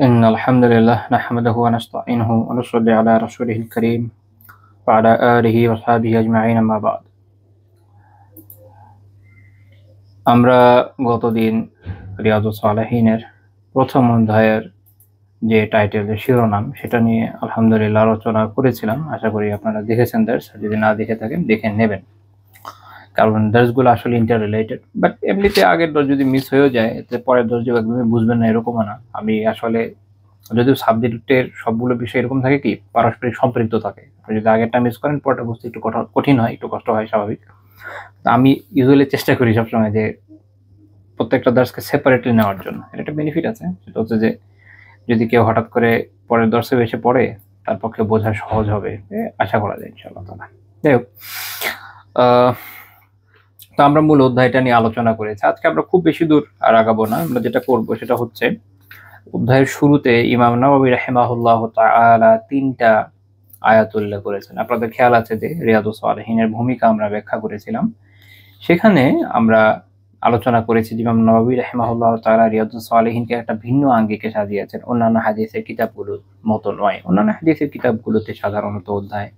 إن الحمد لله نحمده ونستعينه ونصلي على رسوله الكريم وعلى آله وصحبه أجمعين أما بعد আমরা গতদিন রিয়াদুস সালেহিনের প্রথম অধ্যায়ের যে টাইটেলের শিরোনাম সেটা নিয়ে আলহামদুলিল্লাহ আলোচনা করেছিলাম। আশা করি আপনারা দেখেছেন দার্স, যদি না দেখে থাকেন দেখে নেবেন, কারণ দার্সগুলো আসলে ইন্টার রিলেটেড। বাট এমনিতে আগের দর্স যদি মিস হয়ে যায় এতে পরের দর্স একদমই বুঝবেন না, এরকমও না। আমি আসলে যদিও সাবজেক্টের সবগুলো বিষয় এরকম থাকে কি পারস্পরিক সম্পৃক্ত থাকে, যদি আগেরটা মিস করেন পরটা বুঝতে একটু কঠিন হয়, একটু কষ্ট হয়, স্বাভাবিক। আমি ইউজুয়ালি চেষ্টা করি সবসময় যে প্রত্যেকটা দার্সকে সেপারেটলি নেওয়ার জন্য। এর একটা বেনিফিট আছে, সেটা হচ্ছে যে যদি কেউ হঠাৎ করে পরের দর্শে এসে পড়ে তার পক্ষে বোঝা সহজ হবে, আশা করা যায় ইনশাআল্লাহ তাআলা। যাই হোক, তো আমরা মূল অধ্যায়টা নিয়ে আলোচনা করেছি। আজকে আমরা খুব বেশি দূর আর আগাবো না। আমরা যেটা করব সেটা হচ্ছে অধ্যায়ের শুরুতে ইমাম নাওয়াবী রাহিমাহুল্লাহ তাআলা ৩টা আয়াত উল্লেখ করেছেন। আপনাদের খেয়াল আছে যে রিয়াদুস সালেহিনের ভূমিকা আমরা ব্যাখ্যা করেছিলাম, সেখানে আমরা আলোচনা করেছি যে ইমাম নাওয়াবী রাহিমাহুল্লাহ তাআলা রিয়াদুস সালেহিনকে একটা ভিন্ন আঙ্গিকে সাজিয়েছেন, অন্যান্য হাদিসের কিতাবগুলোর মতো নয়। অন্যান্য হাদিসের কিতাবগুলোতে সাধারণত অধ্যায়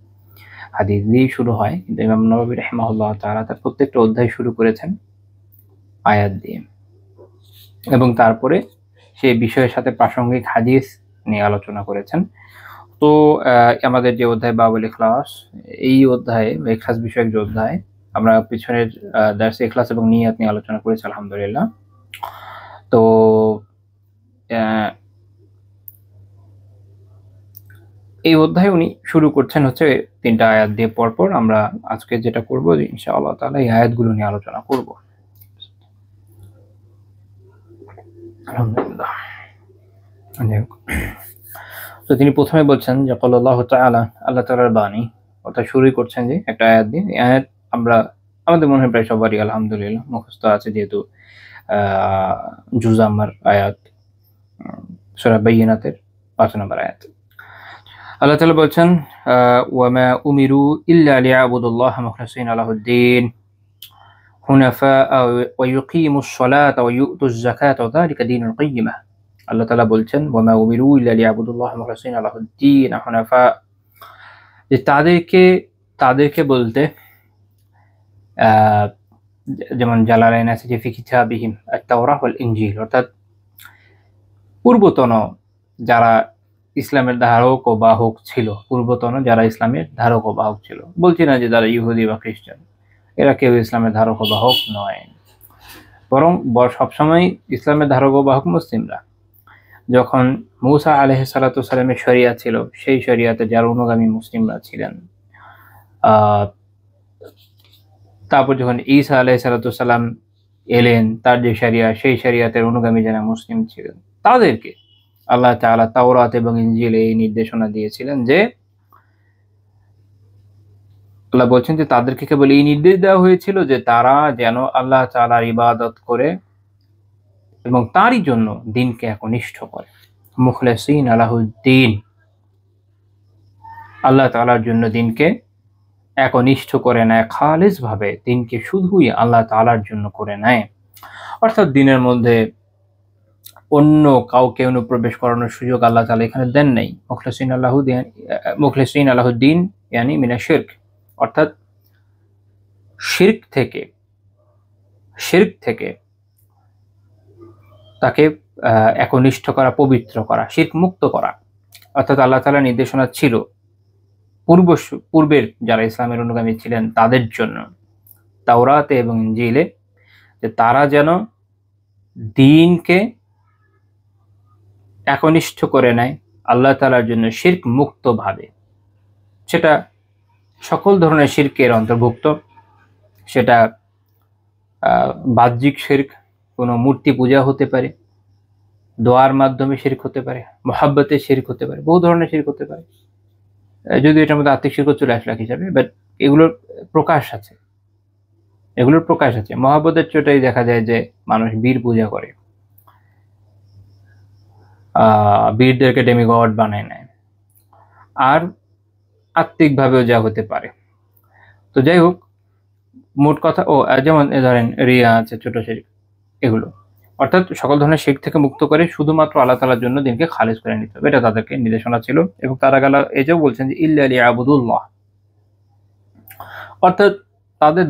হাদিস দিয়েই শুরু হয়, কিন্তু ইমাম নাওয়াবী রাহিমাহুল্লাহ তাআলা তার প্রত্যেকটা অধ্যায় শুরু করেছেন আয়াত দিয়ে, এবং তারপরে সেই বিষয়ের সাথে প্রাসঙ্গিক হাদিস নিয়ে আলোচনা করেছেন। তো আমাদের যে অধ্যায় বাবুল ইখলাস, এই অধ্যায়ে ইখলাস বিষয়ক যে অধ্যায়, আমরা পিছনের দার্সে ইখলাস এবং নিয়াত নিয়ে আলোচনা করেছি আলহামদুলিল্লাহ। তো এই অধ্যায় উনি শুরু করছেন হচ্ছে ৩টা আয়াত দিয়ে। পরপর আমরা আজকে যেটা করব ইনশাআল্লাহ তাআলা এই আয়াতগুলো নিয়ে আলোচনা করব আলহামদুলিল্লাহ। তো তিনি প্রথমে বলছেন যে ক্বালাল্লাহু তাআলা, আল্লাহ তাআলার বাণী, অর্থাৎ শুরুই করছেন যে একটা আয়াত দিয়ে। এই আয়াত আমরা আমাদের মনে হয় প্রায় সবারই আলহামদুলিল্লাহ মুখস্থ আছে, যেহেতু জুজামার আয়াত, সূরা বাইয়িনাতের ৫ নম্বর আয়াত। আল্লাহ তাআলা বলছেন ওয়ামা উমিরু ইল্লা লিয়াবুদুল্লাহা মুখলিসিনা লাহুদ-দ্বীন হুনাফাআ ওয়া ইউকিমুস সালাতা ওয়া ইউতুজ যাকাতা ওয়া যালিকা দীনুল কাইয়্যিমাহ। আল্লাহ তাআলা বলছেন ওয়ামা উমিরু ইল্লা লিয়াবুদুল্লাহা মুখলিসিনা লাহুদ-দ্বীন হুনাফা, যে তাদেরকে বলতে যেমন জালালাইন আছে যে ফি কিতাবিহিম আত-তাওরাহ ওয়াল ইনজিল, অর্থাৎ পূর্বতন যারা ইসলামের ধারক ও বাহক ছিল, পূর্বতন যারা ইসলামের ধারক ও বাহক ছিল। বলছি না যে যারা ইহুদি বা খ্রিস্টান, এরা কেউ ইসলামের ধারক ও বাহক নয়, বরং সবসময় ইসলামের ধারক ও বাহক মুসলিমরা। যখন মূসা আলাইহিস সালাতু সালামের শরিয়াত ছিল, সেই শরিয়াতে যারা অনুগামী মুসলিমরা ছিলেন, তারপর যখন ঈসা আলাইহিস সালাতু সালাম এলেন, তার যে শরিয়া, সেই শরিয়াতের অনুগামী যারা মুসলিম ছিলেন, তাদেরকে আল্লাহ তাআলা তাওরাত এবং ইনজিলে এই নির্দেশনা দিয়েছিলেন যে, আল্লাহ বলছেন যে তাদেরকে কেবল এই নির্দেশ দেওয়া হয়েছিল যে তারা যেন আল্লাহ তাআলার ইবাদত করে এবং তারই জন্য দ্বীনকে একনিষ্ঠ করে। মুখলিসিনা লাহুদ-দ্বীন, আল্লাহ তাআলার জন্য দ্বীনকে একনিষ্ঠ করে নেয়, খালিস ভাবে দ্বীনকে শুধুই আল্লাহ তাআলার জন্য করে নেয়। অর্থাৎ দ্বীনের মধ্যে অন্য কাউকে অনুপ্রবেশ করানোর সুযোগ আল্লাহ তাআলা এখানে দেন নাই। মুখলিসিনা লাহুদ-দ্বীন ইয়ানি মিনাশ শিরক, অর্থাৎ শিরক থেকে তাকে একনিষ্ঠ করা, পবিত্র করা, শিরক মুক্ত করা। অর্থাৎ আল্লাহ তাআলার নির্দেশনা ছিল পূর্বের যারা ইসলামের অনুগামী ছিলেন তাদের জন্য তাওরাতে এবং ইনজিলে, যে তারা যেন দ্বীনকে একনিষ্ঠ করে নেয় আল্লাহ তাআলার জন্য শিরক মুক্ত ভাবে। সেটা সকল ধরনের শিরকের অন্তর্ভুক্ত, সেটা বাহ্যিক শিরক, কোনো মূর্তি পূজা হতে পারে, দোয়ার মাধ্যমে শিরক হতে পারে, মহাব্বতে শিরক হতে পারে, বহু ধরনের শিরক হতে পারে। যদিও এটার মধ্যে আত্মিক শিরক চলে আসলে হিসাবে, বাট এগুলোর প্রকাশ আছে, মহাব্বতের চোটাই দেখা যায় যে মানুষ বীর পূজা করে, বীরদেরকে ডেমিগড বানায় নেয়, আর আত্মিকভাবেও যা হতে পারে। তো যাই হোক, মোট কথা, যেমন ধরেন রিয়া আছে, ছোট শিরক, এগুলো। অর্থাৎ সকল ধরনের শিরক থেকে মুক্ত করে শুধুমাত্র আল্লাহ তাআলার জন্য দিনকে খালিস করে নিতে হবে, এটা তাদেরকে নির্দেশনা ছিল। এবং তারা গেল এটাও বলছেন যে ইল্লা লিয়াবুদুল্লাহ, অর্থাৎ তাদের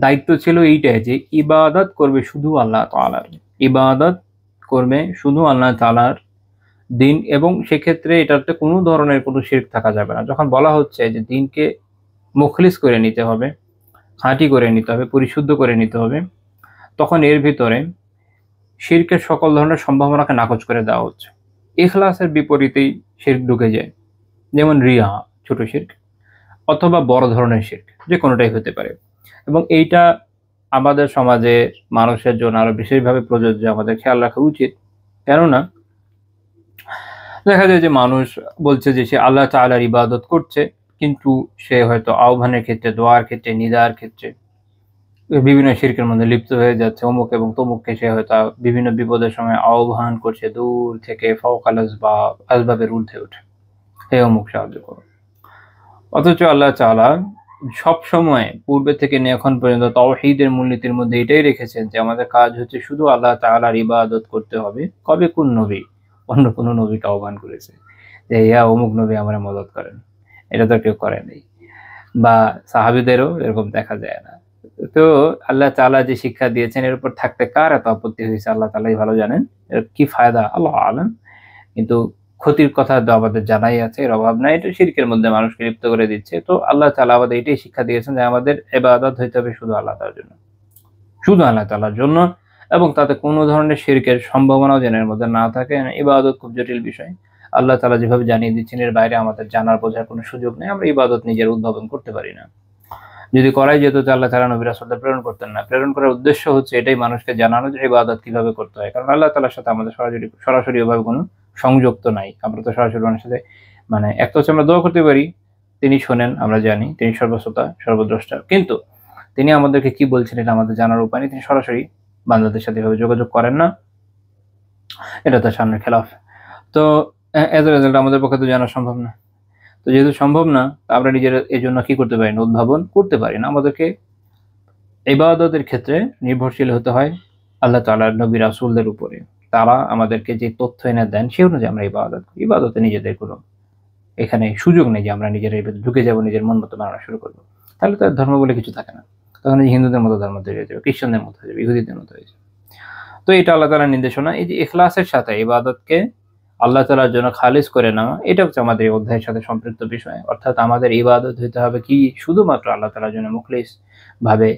দায়িত্ব ছিল এইটাই যে ইবাদত করবে শুধু আল্লাহ তাআলার, ইবাদত করবে শুধু আল্লাহ তাআলার দিন, এবং সেক্ষেত্রে এটাতে কোনো ধরনের কোনো শিরক থাকা যাবে না। যখন বলা হচ্ছে যে দিনকে মুখলিস করে নিতে হবে, খাঁটি করে নিতে হবে, পরিশুদ্ধ করে নিতে হবে, তখন এর ভিতরে শিরকের সকল ধরনের সম্ভাবনাকে নাকচ করে দেওয়া হচ্ছে। ইখলাসের বিপরীতেই শিরক ঢুকে যায়, যেমন রিয়া ছোট শিরক, অথবা বড় ধরনের শিরক, যে কোনোটাই হতে পারে। এবং এইটা আমাদের সমাজের মানুষের জন্য আরো বিশেষভাবে প্রযোজ্য, আমাদের খেয়াল রাখা উচিত। কেননা দেখা যায় যে মানুষ বলছে যে সে আল্লাহ তাআলার ইবাদত করছে, কিন্তু সে হয়তো আহ্বানের ক্ষেত্রে, দোয়ার ক্ষেত্রে, নিদার ক্ষেত্রে বিভিন্ন শিরকের মধ্যে লিপ্ত হয়ে যাচ্ছে। অমুক এবং তমুককে সে হয়তো বিভিন্ন বিপদের সময় আহ্বান করছে দূর থেকে, ফাওকাল আসবাব, আসবাবের ঊর্ধ্বে উঠে, হে অমুক সাহায্য করো। অথচ আল্লাহ তাআলা সব সময় পূর্বে থেকে নিয়ে এখন পর্যন্ত তাওহীদের মূলনীতির মধ্যে এটাই রেখেছেন যে আমাদের কাজ হচ্ছে শুধু আল্লাহ তাআলার ইবাদত করতে হবে। কবে কোন নবী অন্য কোন নবীকে আহ্বান করেছে যে ইয়া অমুক নবী আমার মদদ করেন? এটা তো কেউ করে নাই, বা সাহাবীদেরও এরকম দেখা যায় না। তো আল্লাহ তাআলা যে শিক্ষা দিয়েছেন এর উপর থাকতে কার এত আপত্তি হয়েছে আল্লাহ তাআলাই ভালো জানেন। এর কি ফায়দা আল্লাহু আলাম। কিন্তু ক্ষতির কথা তো আমাদের জানাই আছে, এর অভাব নাই। এটা শিরকের মধ্যে মানুষকে লিপ্ত করে দিচ্ছে। তো আল্লাহ তাআলা আমাদের এটাই শিক্ষা দিয়েছেন যে আমাদের ইবাদত হইতে হবে শুধু আল্লাহ তাআলার জন্য, শুধু আল্লাহ তাআলার জন্য, এবং তাতে কোনো ধরনের শিরকের সম্ভাবনাও যেন এর মধ্যে না থাকে। ইবাদত খুব জটিল বিষয়, আল্লাহ তাআলা যেভাবে জানিয়ে দিচ্ছেন এর বাইরে আমাদের জানার বোঝার কোনো সুযোগ নেই। আমরা ইবাদত নিজের উদ্ভাবন করতে পারি না। যদি করাই যেত তো আল্লাহ তাআলা নবী রাসূলদের প্রেরণ করতেন না। প্রেরণ করার উদ্দেশ্য হচ্ছে এটাই, মানুষকে জানানো যে ইবাদত কিভাবে করতে হয়। কারণ আল্লাহ তাআলার সাথে আমাদের সরাসরি ওভাবে কোনো সংযোগ তো নাই। আমরা তো সরাসরি ওনার সাথে একটা হচ্ছে আমরা দোয়া করতে পারি, তিনি শোনেন, আমরা জানি তিনি সর্বশ্রোতা, সর্বদ্রষ্টা, কিন্তু তিনি আমাদেরকে কি বলছেন এটা আমাদের জানার উপায় নেই। তিনি সরাসরি বান্দাদের সাথে এভাবে যোগাযোগ করেন না, এটা তার সামনের খেলাফ। তো এজ এ রেজাল্ট আমাদের পক্ষে তো জানা সম্ভব না। তো যেহেতু সম্ভব না, আমরা নিজেরা এই জন্য কি করতে পারি না, উদ্ভাবন করতে পারি না। আমাদেরকে ইবাদতের ক্ষেত্রে নির্ভরশীল হতে হয় আল্লাহ তাআলার নবী রাসূলদের উপরে। তারা আমাদেরকে যে তথ্য এনে দেন সে অনুযায়ী আমরা ইবাদত করি। ইবাদতে নিজেদের কোনো এখানে সুযোগ নেই যে আমরা নিজেরা ঢুকে যাব, নিজের মন মতো বানানো শুরু করবো। তাহলে তো ধর্ম বলে কিছু থাকে না, তখন হিন্দুদের মতো ধর্ম তৈরি হয়ে যাবে, খ্রিস্টানদের মতো হয়ে যাবে, ইহুদিদের মতো হয়ে যাবে। তো এটা আল্লাহ তাআলার নির্দেশনা। এই যে ইখলাসের সাথে ইবাদতকে আল্লাহ তাআলার জন্য খালিস করে নেওয়া, এটা হচ্ছে আমাদের এই অধ্যায়ের সাথে সম্পৃক্ত বিষয়। অর্থাৎ আমাদের ইবাদত হইতে হবে কি শুধুমাত্র আল্লাহ তাআলার জন্য মুখলিস ভাবে,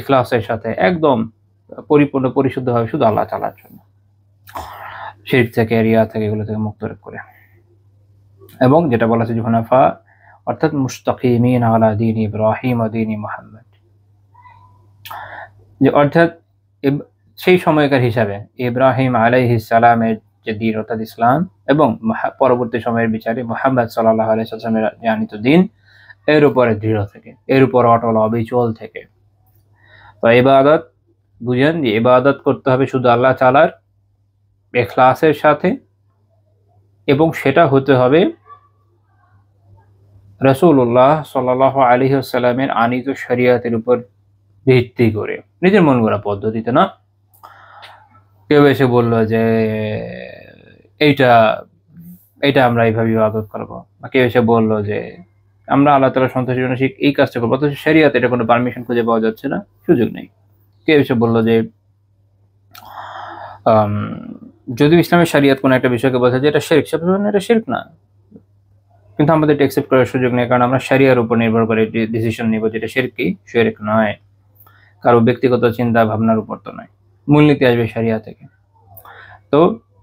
ইখলাসের সাথে একদম পরিপূর্ণ পরিশুদ্ধভাবে শুধু আল্লাহ তাআলার জন্য, শিরক থেকে, রিয়া থেকে, এগুলো থেকে মুক্ত করে। এবং যেটা বলা হচ্ছে হুনাফা, অর্থাৎ মুস্তাকিমিন আলা দীন ইব্রাহিম ওয়া দীন মুহাম্মদ, যে অর্থাৎ সেই সময়কার হিসাবে ইব্রাহিম আলাইহিস সালামের যে দিন অর্থাৎ ইসলাম, এবং পরবর্তী সময়ের বিচারে মুহাম্মদ সাল্লাল্লাহু আলাইহি ওয়াসাল্লামের জানিত দিন, এর উপরে দৃঢ় থেকে, এর উপর অটল অবিচল থেকে। তো ইবাদত বুঝেন যে ইবাদত করতে হবে শুধু আল্লাহ তাআলার ইখলাসের সাথে, এবং সেটা হতে হবে রাসূলুল্লাহ সাল্লাল্লাহু আলাইহি ওয়াসাল্লামের আনিত শরীয়তের উপর ভিত্তি করে, নিজের মন গড়া পদ্ধতিতে না। কেউ এসে বললো যে এইটা এটা আমরা এইভাবে ইবাদত করবো, বা কেউ এসে বললো যে আমরা আল্লাহ তাআলার সন্তুষ্টির জন্য এই কাজটা করবো, অথচ শরীয়তে এটা কোনো পারমিশন খুঁজে পাওয়া যাচ্ছে না, সুযোগ নেই। কেউ এসে বললো যে যদিও ইসলামের শরীয়ত কোনো একটা বিষয়কে বলছে যে এটা শিরক, সে এটা শিরক না, কিন্তু আমাদের এটা অ্যাকসেপ্ট করার সুযোগ নেই, কারণ আমরা শরিয়ার উপর নির্ভর করে ডিসিশন নিব যেটা শিরক কি শিরক নয়, কারো ব্যক্তিগত চিন্তা ভাবনার উপর তো নয়, মূলনীতি আসবে শরিয়া থেকে। তো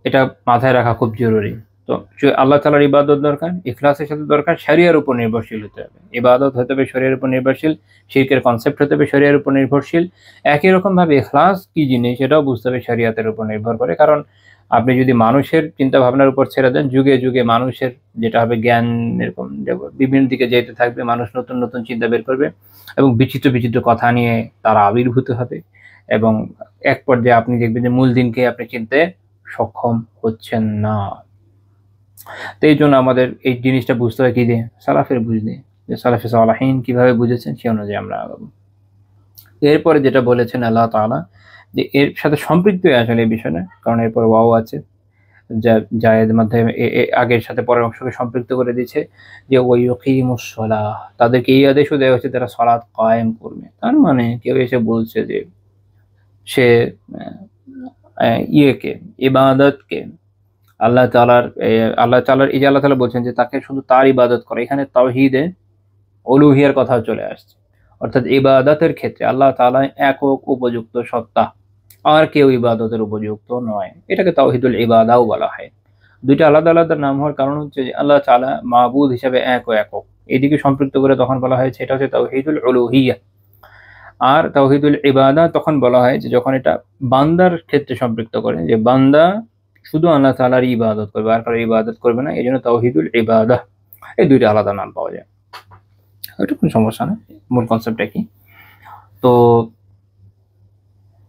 এটা মাথায় রাখা খুব জরুরি। তো আল্লাহ তাআলার ইবাদত দরকার, ইখলাসের সাথে দরকার, শরিয়ার উপর নির্ভরশীল হতে হবে। ইবাদত হতে হবে শরিয়ার উপর নির্ভরশীল, শিরকের কনসেপ্ট হতে হবে শরিয়ার উপর নির্ভরশীল। একই রকম ভাবে ইখলাস কি জিনিস সেটাও বুঝতে হবে শরিয়াতের উপর নির্ভর করে। কারণ আপনি যদি মানুষের চিন্তা ভাবনার উপর ছেড়ে দেন, যুগে যুগে মানুষের যেটা হবে জ্ঞান এরকম বিভিন্ন দিকে যেতে থাকবে, মানুষ নতুন নতুন চিন্তা বের করবে এবং বিচিত্র বিচিত্র কথা নিয়ে তারা আবির্ভূত হবে, এবং এক পর্যায়ে আপনি দেখবেন যে মূল দিনকে আপনি চিনতে সক্ষম হচ্ছেন না। তো এই জন্য আমাদের এই জিনিসটা বুঝতে হয় কি দিয়ে, সালাফের বুঝ দিয়ে, যে সালাফে সালাহিন কিভাবে বুঝেছেন সে অনুযায়ী আমরা আগাবো। এরপরে যেটা বলেছেন আল্লাহ তাআলা যে এর সাথে সম্পৃক্ত আসলে এই বিষয় না, কারণ এরপর ওয়াও আছে যা এর মাধ্যমে আগের সাথে পরের অংশকে সম্পৃক্ত করে দিচ্ছে যে ওয়াইয়ুকিমুস সালাহ, তাদেরকে এই আদেশও দেওয়া হচ্ছে তারা সালাত কায়েম করবে। তার মানে কেউ এসে বলছে যে সে ইয়েকে, ইবাদতকে আল্লাহ তাআলার এই যে আল্লাহ তাআলা বলছেন যে তাকে শুধু তার ইবাদত করে, এখানে তাওহীদে উলুহিয়ার কথা চলে আসছে, অর্থাৎ ইবাদতের ক্ষেত্রে আল্লাহ তাআলা একক উপযুক্ত সত্তা, আর কেউ ইবাদতের উপযুক্ত নয়। এটাকে তাওহীদুল ইবাদাও বলা হয়। দুইটা আলাদা আলাদা নাম হওয়ার কারণ হচ্ছে যে আল্লাহ তাআলা মাবুদ হিসেবে এক ও একক, এদিকে সম্পৃক্ত করে তখন বলা হয়েছে এটা হচ্ছে তাওহীদুল উলুহিয়া। আর তাওহীদুল ইবাদা তখন বলা হয় যে যখন এটা বান্দার ক্ষেত্রে সম্পৃক্ত করে, যে বান্দা শুধু আল্লাহ তাআলারই ইবাদত করবে, আর কারো ইবাদত করবে না, এই জন্য তাওহীদুল ইবাদা। এই দুইটা আলাদা নাম পাওয়া যায়, এটা কোনো সমস্যা না, মূল কনসেপ্ট একই। তো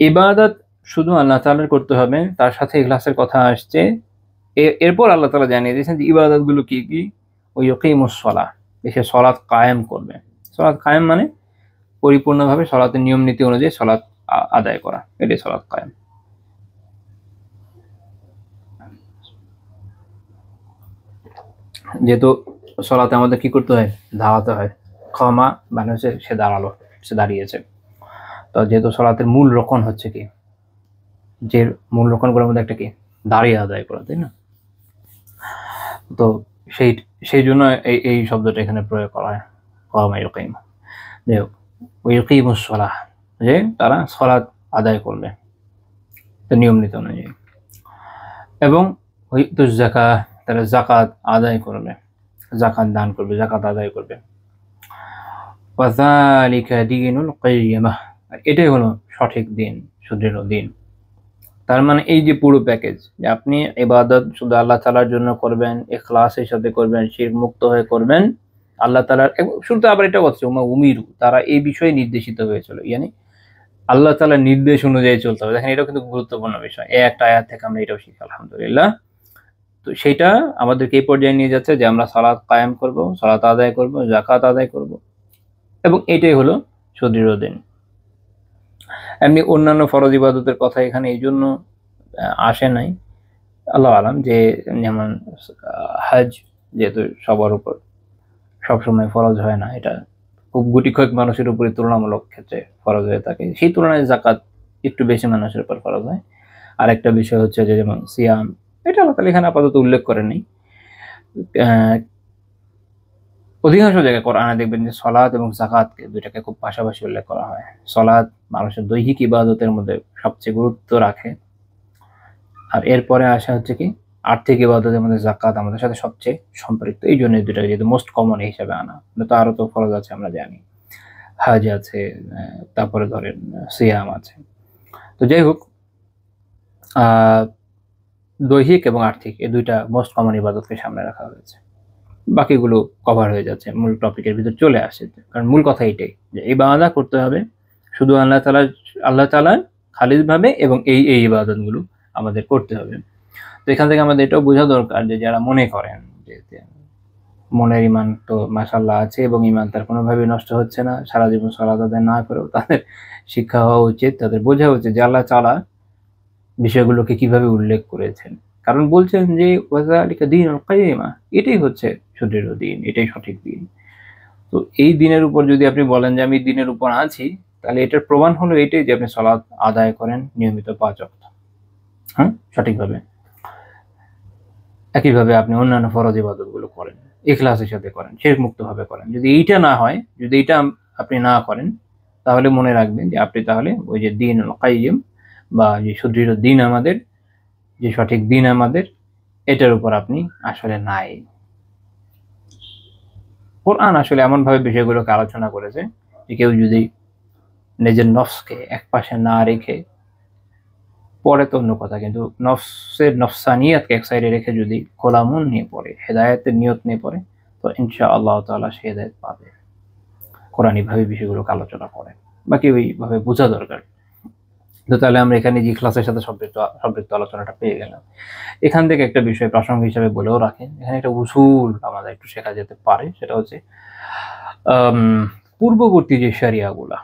ইবাদত শুধু আল্লাহ তাআলার করতে হবে, তার সাথে ইখলাসের কথা আসছে। এরপর আল্লাহ তাআলা জানিয়ে দিয়েছেন যে ইবাদতগুলো কি কি, ওই ইকিমুস সালাহ, সে সালাত কায়েম করবে। সালাত কায়েম মানে পরিপূর্ণভাবে সালাতের নিয়ম নীতি অনুযায়ী সালাত আদায় করা, এটাই সালাত কায়েম। যেহেতু সালাতে আমাদের কি করতে হয়, দাঁড়াতে হয়। ক্ষমা মানে হচ্ছে সে দাঁড়ালো, সে দাঁড়িয়েছে। তো যেহেতু সালাতের মূল রকন হচ্ছে কি, যে মূল রকনগুলোর মধ্যে একটা কি, দাঁড়িয়ে আদায় করা, তাই না? তো সেই জন্য এই শব্দটা এখানে প্রয়োগ করা হয়, কামা ইউকিম। যাই হোক, ইউকিমুস সালাহ, যে তারা সালাত আদায় করবে নিয়ম নীতি অনুযায়ী, এবং ওয়াইতুজ যাকাত, তারা যাকাত আদায় করবে, যাকাত দান করবে, যাকাত আদায় করবে। ওয়াযালিকা দীনুল কাইয়্যিমাহ, এটাই হলো সঠিক দিন, সুদৃঢ় দিন। তার মানে এই যে পুরো প্যাকেজ, যে আপনি ইবাদত শুধু আল্লাহ তাআলার জন্য করবেন, ইখলাসের সাথে করবেন, শিরক মুক্ত হয়ে করবেন আল্লাহ তাআলার। শুরুতে আবার এটা বলছে উমা উমিরু, তারা এই বিষয়ে নির্দেশিত হয়েছিল, ইয়ানি আল্লাহ তাআলার নির্দেশ অনুযায়ী চলতে হবে। দেখেন এটাও কিন্তু গুরুত্বপূর্ণ বিষয়, এই একটা আয়াত থেকে আমরা এটাও শিখি আলহামদুলিল্লাহ। তো সেটা আমাদেরকে এই পর্যায়ে নিয়ে যাচ্ছে যে আমরা সালাত কায়েম করব, সালাত আদায় করব, যাকাত আদায় করব, এবং এটাই হলো সুদৃঢ় দিন। এমনি অন্যান্য ফরজ ইবাদতের কথা এখানে এই জন্য আসে নাই, আল্লাহ আলাম, যে যেমন হজ যেহেতু সবার উপর সবসময় ফরজ হয় না, এটা খুব গুটি কয়েক মানুষের উপরে তুলনামূলক ক্ষেত্রে ফরজ হয়ে থাকে, সেই তুলনায় যাকাত একটু বেশি মানুষের উপর ফরজ হয়। আর একটা বিষয় হচ্ছে যে যেমন সিয়াম, এটা আল্লাহ তাআলা এখানে আপাতত উল্লেখ করেনি। অধিকাংশ জায়গায় কোরআনে দেখবেন যে সালাত এবং যাকাতকে দুইটাকে খুব পাশাপাশি উল্লেখ করা হয়। সালাত মানুষের দৈহিক ইবাদতের মধ্যে সবচেয়ে গুরুত্ব রাখে, আর এরপরে আসা হচ্ছে কি আর্থিক ইবাদতের মধ্যে যাকাত আমাদের সাথে সবচেয়ে সম্পৃক্ত, এই জন্য দুইটা যেহেতু মোস্ট কমন হিসেবে আনা। তো আরো তো ফরজ আছে আমরা জানি, হজ আছে, তারপরে ধরেন সিয়াম আছে। তো যাই হোক, দৈহিক এবং আর্থিক এই দুইটা মোস্ট কমন ইবাদতকে সামনে রাখা হয়েছে, বাকিগুলো কভার হয়ে যাচ্ছে, মূল টপিকের ভিতর চলে আসে। কারণ মূল কথা এটাই যে ইবাদত করতে হবে শুধু আল্লাহ তাআলার খালিসভাবে, এবং এই ইবাদতগুলো আমাদের করতে হবে। তো এখান থেকে আমাদের এটাও বোঝা দরকার যে যারা মনে করেন যে মনের ইমান তো মাশাআল্লাহ আছে এবং ইমান তার কোনোভাবেই নষ্ট হচ্ছে না, সারা জীবন সালাত আদায় না করেও, তাদের শিক্ষা হওয়া উচিত, তাদের বোঝা উচিত যে আল্লাহ তাআলা বিষয়গুলোকে কিভাবে উল্লেখ করেছেন। কারণ বলছেন যে ওয়াযালিকা দীনুল কাইয়্যিমা, এটাই হচ্ছে সুদৃঢ় দিন, এটাই সঠিক দিন। তো এই দিনের উপর যদি আপনি বলেন যে আমি দিনের উপর আছি, তাহলে এটার প্রমাণ হলো এটাই যে আপনি সালাত আদায় করেন নিয়মিত 5 ওয়াক্ত, হ্যাঁ, সঠিকভাবে। একইভাবে আপনি অন্যান্য ফরজ ইবাদতগুলো করেন, ইখলাসের সাথে করেন, শিরক মুক্তভাবে করেন। যদি এইটা না হয়, যদি এইটা আপনি না করেন, তাহলে মনে রাখবেন যে আপনি তাহলে ওই যে দীনুল কাইয়্যিম বা যে সুদৃঢ় দিন আমাদের, যে সঠিক দিন আমাদের, এটার উপর আপনি আসলে নাই। কোরআন আসলে এমনভাবে বিষয়গুলোকে আলোচনা করেছে যে কেউ যদি নিজের নফসকে একপাশে না রেখে, পরে তো অন্য কথা, কিন্তু নফসানিয়াতকে এক সাইডে রেখে যদি খোলা মন নিয়ে পড়ে, হেদায়েতের নিয়ত নিয়ে পড়ে, তো ইনশাআল্লাহ তাআলা সে হেদায়েত পাবে। কোরআন এইভাবে বিষয়গুলোকে আলোচনা করে, বাকি ওইভাবে বোঝা দরকার। তো তাহলে আমরা এখানে যে ইখলাসের সাথে সম্পৃক্ত আলোচনাটা পেয়ে গেলাম। এখান থেকে একটা বিষয় প্রাসঙ্গ হিসাবে বলেও রাখেন, এখানে একটা উসুল আমাদের একটু শেখা যেতে পারে, সেটা হচ্ছে পূর্ববর্তী যে শরিয়াগুলা,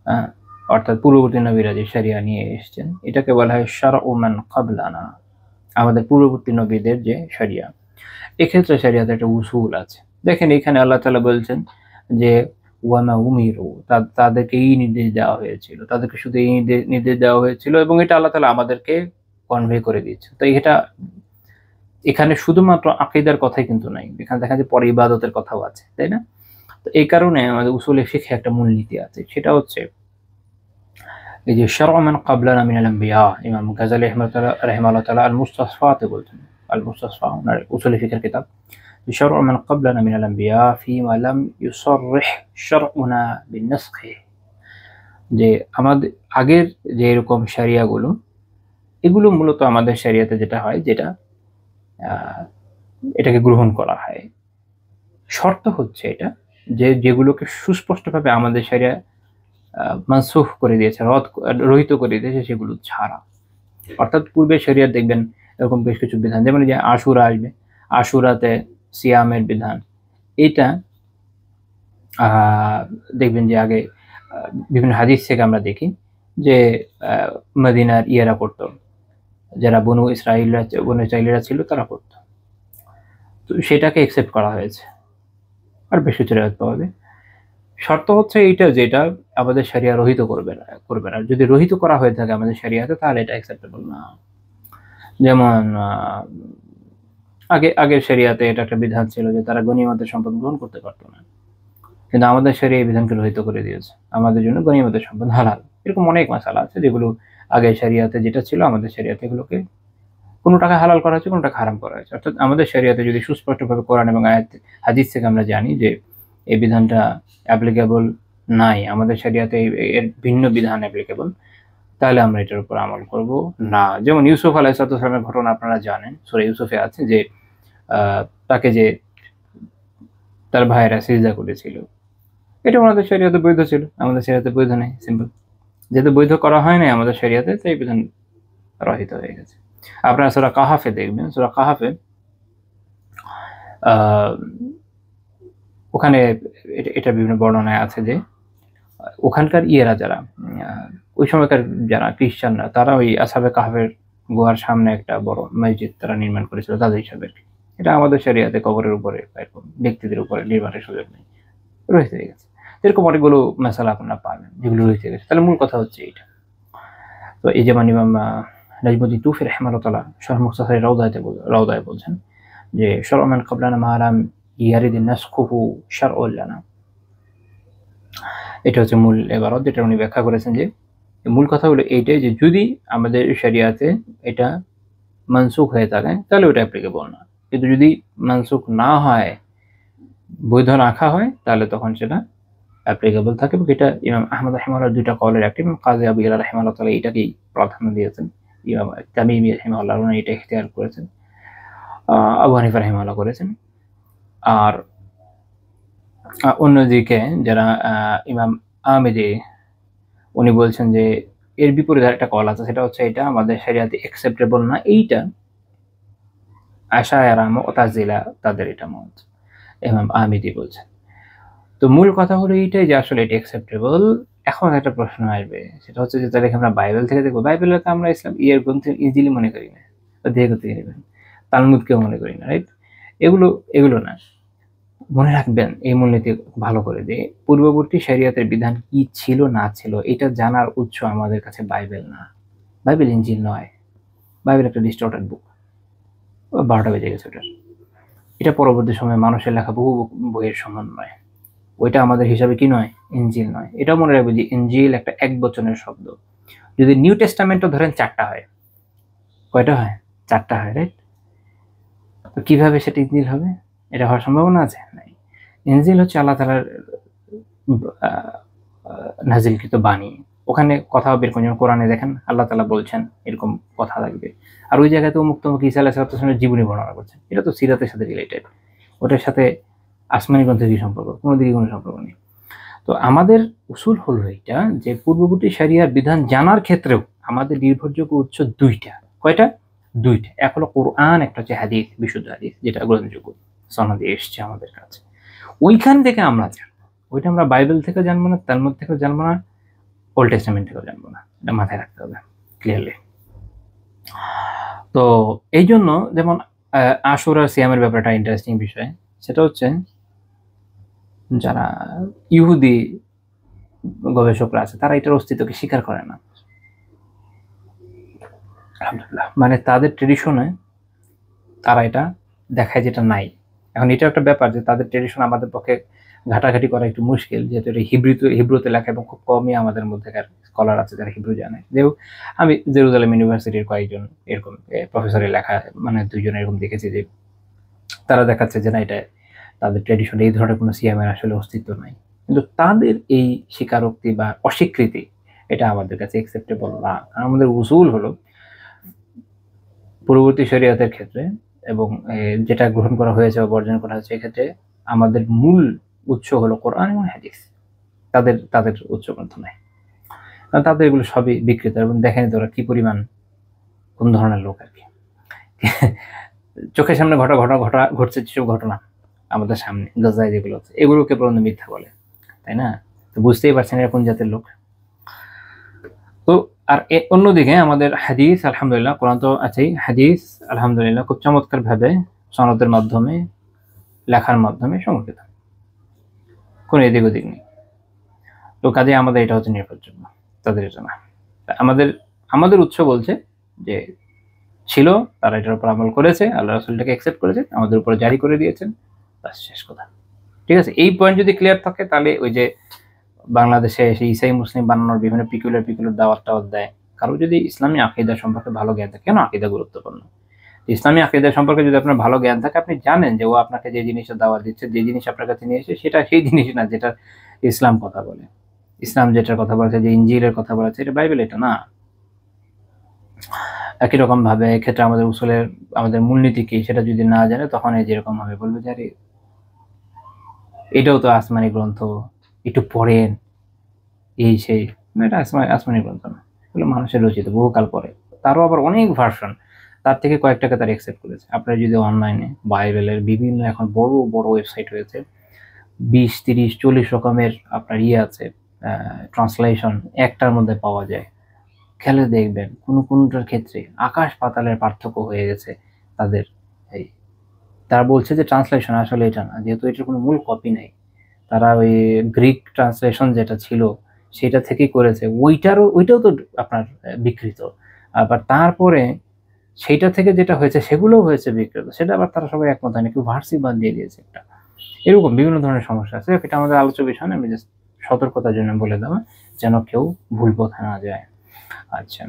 হ্যাঁ, অর্থাৎ পূর্ববর্তী নবীরা যে শরিয়া নিয়ে এসেছেন, এটাকে বলা হয় শারউ মান ক্বাবলানা, আমাদের পূর্ববর্তী নবীদের যে শরিয়া। এক্ষেত্রে শরিয়াতে একটা উসুল আছে। দেখেন এখানে আল্লাহ তাআলা বলছেন যে ওয়ামা উমিরু, তাদেরকে এই নির্দেশ দেওয়া হয়েছিল, তাদেরকে শুধু এই নির্দেশ দেওয়া হয়েছিল, এবং এটা আল্লাহ তাআলা আমাদেরকে কনভে করে দিয়েছে। তো এটা এখানে শুধুমাত্র আকীদার কথাই কিন্তু নাই, এখানে দেখা যায় পরে ইবাদতের কথাও আছে, তাই না? তো এই কারণে আমাদের উসুলে ফিকহে একটা মূলনীতি আছে, সেটা হচ্ছে এই যে শারউ মান ক্বাবলানা মিনাল আম্বিয়া। ইমাম গাযালি রাহিমাহুল্লাহ তাআলা আল মুস্তাসফাতে বলছেন, আল মুস্তাসফা ওনার উসুলে ফিকহের কিতাব, শারউ মান ক্বাবলানা মিনাল আম্বিয়া ফীমা লাম ইউসাররিহ শারউনা বিনাসখি, যে আমাদের আগের যে এরকম শরিয়াগুলো, এগুলো মূলত আমাদের শরিয়াতে যেটা হয়, যেটা এটাকে গ্রহণ করা হয়। শর্ত হচ্ছে এটা যে যেগুলোকে সুস্পষ্টভাবে আমাদের শরিয়া মানসুখ করে দিয়েছে, রহিত করে দিয়েছে, সেগুলো ছাড়া। অর্থাৎ পূর্বের শরিয়াত দেখবেন এরকম বেশ কিছু বিধান, যেমন যে আশুরা আসবে, আশুরাতে সিয়ামের বিধান, এটা দেখবেন যে আগে বিভিন্ন হাদিস থেকে আমরা দেখি যে মদিনার ইয়েরা করতো, যারা বনু ইসরাইলিরা ছিল তারা করতো, তো সেটাকে একসেপ্ট করা হয়েছে। আর বেশ কিছু রেওয়ায়েত পাওয়া যায়। শর্ত হচ্ছে এইটা, যেটা আমাদের শরিয়া রহিত করবে না। যদি রহিত করা হয়ে থাকে আমাদের শরিয়াতে, তাহলে এটা অ্যাকসেপ্টেবল না। যেমন আগের শরিয়াতে এটা একটা বিধান ছিল যে তারা গনিমতের সম্পদ গ্রহণ করতে পারতো না, কিন্তু আমাদের শরিয়া এই বিধানকে রহিত করে দিয়েছে, আমাদের জন্য গনিমতের সম্পদ হালাল। এরকম অনেক মাসালা আছে যেগুলো আগের শরিয়াতে যেটা ছিল, আমাদের শরিয়াতে এগুলোকে কোনো টাকা হালাল করা হয়েছে, কোনো টাকা হারাম করা হয়েছে। অর্থাৎ আমাদের শরিয়াতে যদি সুস্পষ্টভাবে কোরআন এবং হাদিস থেকে আমরা জানি যে এই বিধানটা অ্যাপ্লিকেবল নাই, আমাদের শরিয়াতে এর ভিন্ন বিধান অ্যাপ্লিকেবল, তাহলে আমরা এটার উপর আমল করব না। যেমন ইউসুফ আলাইহিস সালামের ঘটনা আপনারা জানেন, সূরা ইউসুফে আছে যে তাকে যে তার ভাইয়েরা সিজদা করেছিল, এটা ওনাদের শরিয়াতে বৈধ ছিল, আমাদের শরিয়াতে বৈধ নেই। সিম্পল, যেহেতু বৈধ করা হয় নাই আমাদের শরিয়াতে, তাই বিধান রহিত হয়ে গেছে। আপনারা সূরা কাহাফে দেখবেন, সূরা কাহাফে ওখানে এটা বিভিন্ন বর্ণনায় আছে যে ওখানকার ইয়েরা যারা ওই সময়কার যারা খ্রিস্টানরা, তারা ওই আসহাবে কাহাফের গুহার সামনে একটা বড় মসজিদ তারা নির্মাণ করেছিল তাদের হিসাবে। এটা আমাদের শরিয়াতে কবরের উপরে এরকম ব্যক্তিদের উপরে নির্মাণের সুযোগ নেই, রহিত হয়ে গেছে। এরকম অনেকগুলো মাসালা আপনারা পাবেন যেগুলো রহিত হয়ে গেছে। তাহলে মূল কথা হচ্ছে এইটা। তো এই যেমন ইমাম নাজমুদ্দিন তুফি রাহিমাহুল্লাহ তাআলা শরহ মুখতাসার রাউদায় বলছেন যে শারউ মান ক্বাবলানা মা লাম ইয়ারিদ নাসখুহু শারউল লানা। এটা হচ্ছে মূল ইবারত, যেটা উনি ব্যাখ্যা করেছেন যে মূল কথা হলো এইটাই যে যদি আমাদের শরিয়াতে এটা মানসুখ হয়ে থাকে তাহলে ওটা অ্যাপ্লিকেবল না, কিন্তু যদি মানসুখ না হয়, বৈধ রাখা হয়, তাহলে তখন সেটা অ্যাপ্লিকেবল থাকে। এবং এটা ইমাম আহমদ রাহিমাহুল্লাহর দুইটা কওলের একটা, এবং কাজী আবু ইয়ালা রাহিমাহুল্লাহ তাআলা এটাকেই প্রাধান্য দিয়েছেন, ইমাম তামিমি রাহিমাহুল্লাহ উনি এটা ইখতিয়ার করেছেন, আবু হানিফা রাহিমাহুল্লাহ করেছেন। আর অন্যদিকে যারা ইমাম আহমেদি, উনি বলছেন যে এর বিপরীতে একটা কল আছে, সেটা হচ্ছে এটা আমাদের শরিয়াতে অ্যাকসেপ্টেবল না। এইটা আশায়রা মুতাজিলা তাদের এটা মত, ইমাম আহমেদি বলছেন। তো মূল কথা হলো এইটাই যে আসলে এটা অ্যাকসেপ্টেবল। এখন একটা প্রশ্ন আসবে, সেটা হচ্ছে যে তাহলে আমরা বাইবেল থেকে দেখবো। বাইবেলকে আমরা ইসলাম গ্রন্থ ইনজিলি মনে করি না, দিয়ে করতে গেলেন তালমুদকেও মনে করি না, রাইট? এগুলো না, মনে রাখবেন এই মূলনীতি ভালো করে, যে পূর্ববর্তী শরিয়াতের বিধান কি ছিল না ছিল, এটা জানার উৎস আমাদের কাছে বাইবেল না, বাইবেল ইনজিল নয়। বাইবেল একটা ডিস্টর্টেড বুক, 12টা বেজে গেছে ওটার। এটা পরবর্তী সময়ে মানুষের লেখা বহু বইয়ের সমন্বয়, ওইটা আমাদের হিসাবে কি নয়, ইনজিল নয়। এটাও মনে রাখবে যে ইনজিল একটা একবচনের শব্দ। যদি নিউ টেস্টামেন্টও ধরেন 4টা হয়, কয়টা হয়? 4টা হয়, রাইট? তো কিভাবে সেটা ইনজিল হবে? এটা হওয়ার সম্ভাবনা আছে? নাই। ইনজিল হচ্ছে আল্লাহ তাআলার নাজিলকৃত বাণী। ওখানে কথা বের করে, কোরআনে দেখেন আল্লাহ তাআলা বলছেন এরকম কথা লাগবে, আর ওই জায়গায় তো মুক্তমুখী ঈসা আলাইহিস সালামের জীবনী বর্ণনা করছেন। এটা তো সিরাতের সাথে রিলেটেড, ওটার সাথে আসমানি গ্রন্থের কি সম্পর্ক? কোনো দিকে কোনো সম্পর্ক নেই। তো আমাদের উসুল হলো এটা যে পূর্ববর্তী শরিয়ার বিধান জানার ক্ষেত্রেও আমাদের নির্ভরযোগ্য উৎস 2টা। কয়টা? 2টা। এক হলো কোরআন, একটা হচ্ছে হাদিস, বিশুদ্ধ হাদিস, যেটা গ্রহণযোগ্য সনদে এসছে আমাদের কাছে। ওইখান থেকে আমরা জানবো, ওইটা আমরা বাইবেল থেকে জানবো না, তালমুদ থেকে জানবো না, ওল্ড টেস্টামেন্ট থেকেও জানবো না, এটা মাথায় রাখতে হবে ক্লিয়ারলি। তো এই জন্য যেমন আশুরা সিয়ামের ব্যাপারটা ইন্টারেস্টিং বিষয়, সেটা হচ্ছে যারা ইহুদি গবেষকরা আছে তারা এটার অস্তিত্বকে স্বীকার করে না। আলহামদুলিল্লাহ, মানে তাদের ট্রেডিশনে তারা এটা দেখায় যেটা নাই। এখন এটা একটা ব্যাপার যে তাদের ট্রেডিশন আমাদের পক্ষে ঘাটাঘাটি করা একটু মুশকিল, যেহেতু এটা হিব্রুতে লেখা এবং খুব কমই আমাদের মধ্যেকার স্কলার আছে যারা হিব্রু জানে। যেহেতু আমি জেরুজালেম ইউনিভার্সিটির কয়েকজন এরকম প্রফেসরের লেখা, মানে দুইজন এরকম দেখেছি যে তারা দেখাচ্ছে যে না, এটা তাদের ট্রেডিশনে এই ধরনের কোনো সিয়ামের আসলে অস্তিত্ব নাই। কিন্তু তাদের এই স্বীকারোক্তি বা অস্বীকৃতি এটা আমাদের কাছে অ্যাকসেপ্টেবল না। কারণ আমাদের উসুল হলো পূর্ববর্তী শরীয়তের ক্ষেত্রে এবং যেটা গ্রহণ করা হয়েছে বা বর্জন করা হয়েছে এক্ষেত্রে আমাদের মূল উৎস হলো কোরআন এবং হাদিস, তাদের উৎস গ্রন্থ নয়। কারণ তাদের এগুলো সবই বিকৃত এবং দেখেনি তোরা কি পরিমাণ কোন ধরনের লোক আর কি। চোখের সামনে ঘটছে যেসব ঘটনা আমাদের সামনে গাজায় যেগুলো হচ্ছে, এগুলোকে প্রবন্ধ মিথ্যা বলে, তাই না? তো বুঝতেই পারছেন এরা কোন জাতের লোক। তো আর অন্যদিকে আমাদের হাদিস আলহামদুলিল্লাহ, কোরআন তো আছেই, হাদিস আলহামদুলিল্লাহ খুব চমৎকার ভাবে সনদের মাধ্যমে, লেখার মাধ্যমে সংরক্ষিত, কোনো এদিক ওদিক নেই। তো কাজে আমাদের এটা হচ্ছে নির্ভরযোগ্য, তাদের এটা না। আমাদের উৎস বলছে যে ছিল, তারা এটার উপর আমল করেছে, আল্লাহ রাসূলটাকে অ্যাকসেপ্ট করেছে, আমাদের উপরে জারি করে দিয়েছেন, বাস শেষ কথা। ঠিক আছে, এই পয়েন্ট যদি ক্লিয়ার থাকে তাহলে ওই যে বাংলাদেশে এসে ইসাই মুসলিম বানানোর বিভিন্ন পিকুলার দাওয়াত দেয়, কারো যদি ইসলামী আকীদা সম্পর্কে ভালো জ্ঞান থাকে, কেন আকীদা গুরুত্বপূর্ণ, ইসলামী আকীদা সম্পর্কে যদি আপনার ভালো জ্ঞান থাকে, আপনি জানেন যে ও আপনাকে যে জিনিসের দাওয়াত দিচ্ছে, যে জিনিস আপনার কাছে নিয়ে এসে, সেটা সেই জিনিস না যেটা ইসলাম কথা বলে। ইসলাম যেটার কথা বলেছে, যে ইনজিলের কথা বলেছে, এটা বাইবেল, এটা না। একই রকম ভাবে এক্ষেত্রে আমাদের উসুলের আমাদের মূলনীতি কি সেটা যদি না জানে, তখন এই যেরকম ভাবে বলবে যে আরে এটাও তো আসমানি গ্রন্থ, একটু পড়েন, এই সেই। এটা আসমানি গ্রন্থ না, এগুলো মানুষের রচিত, বহুকাল পরে, তারও আবার অনেক ভার্সন, তার থেকে কয়েকটাকে তারা অ্যাকসেপ্ট করেছে। আপনারা যদি অনলাইনে বাইবেলের বিভিন্ন এখন বড় বড় ওয়েবসাইট হয়েছে, 20, 30, 40 রকমের আপনার আছে, ট্রান্সলেশন একটার মধ্যে পাওয়া যায়। খেলে দেখবেন কোনটার ক্ষেত্রে আকাশ পাতালের পার্থক্য হয়ে গেছে তাদের। এই তারা বলছে যে ট্রান্সলেশন, আসলে এটা না, যেহেতু এটার কোনো মূল কপি নেই, তারা ওই গ্রিক ট্রান্সলেশন যেটা ছিল সেটা থেকেই করেছে, ওইটাও তো আপনার বিকৃত। আবার তারপরে সেইটা থেকে যেটা হয়েছে সেগুলোও হয়েছে বিকৃত, সেটা আবার তারা সবাই একমত হয়নি, কেউ ভার্সি বাদ দিয়ে দিয়েছে একটা। এরকম বিভিন্ন ধরনের সমস্যা আছে, এটা আমাদের আলোচ্য বিষয় না, আমি জাস্ট সতর্কতার জন্য বলে দেওয়া যেন কেউ ভুল পথে না যায়। আচ্ছা,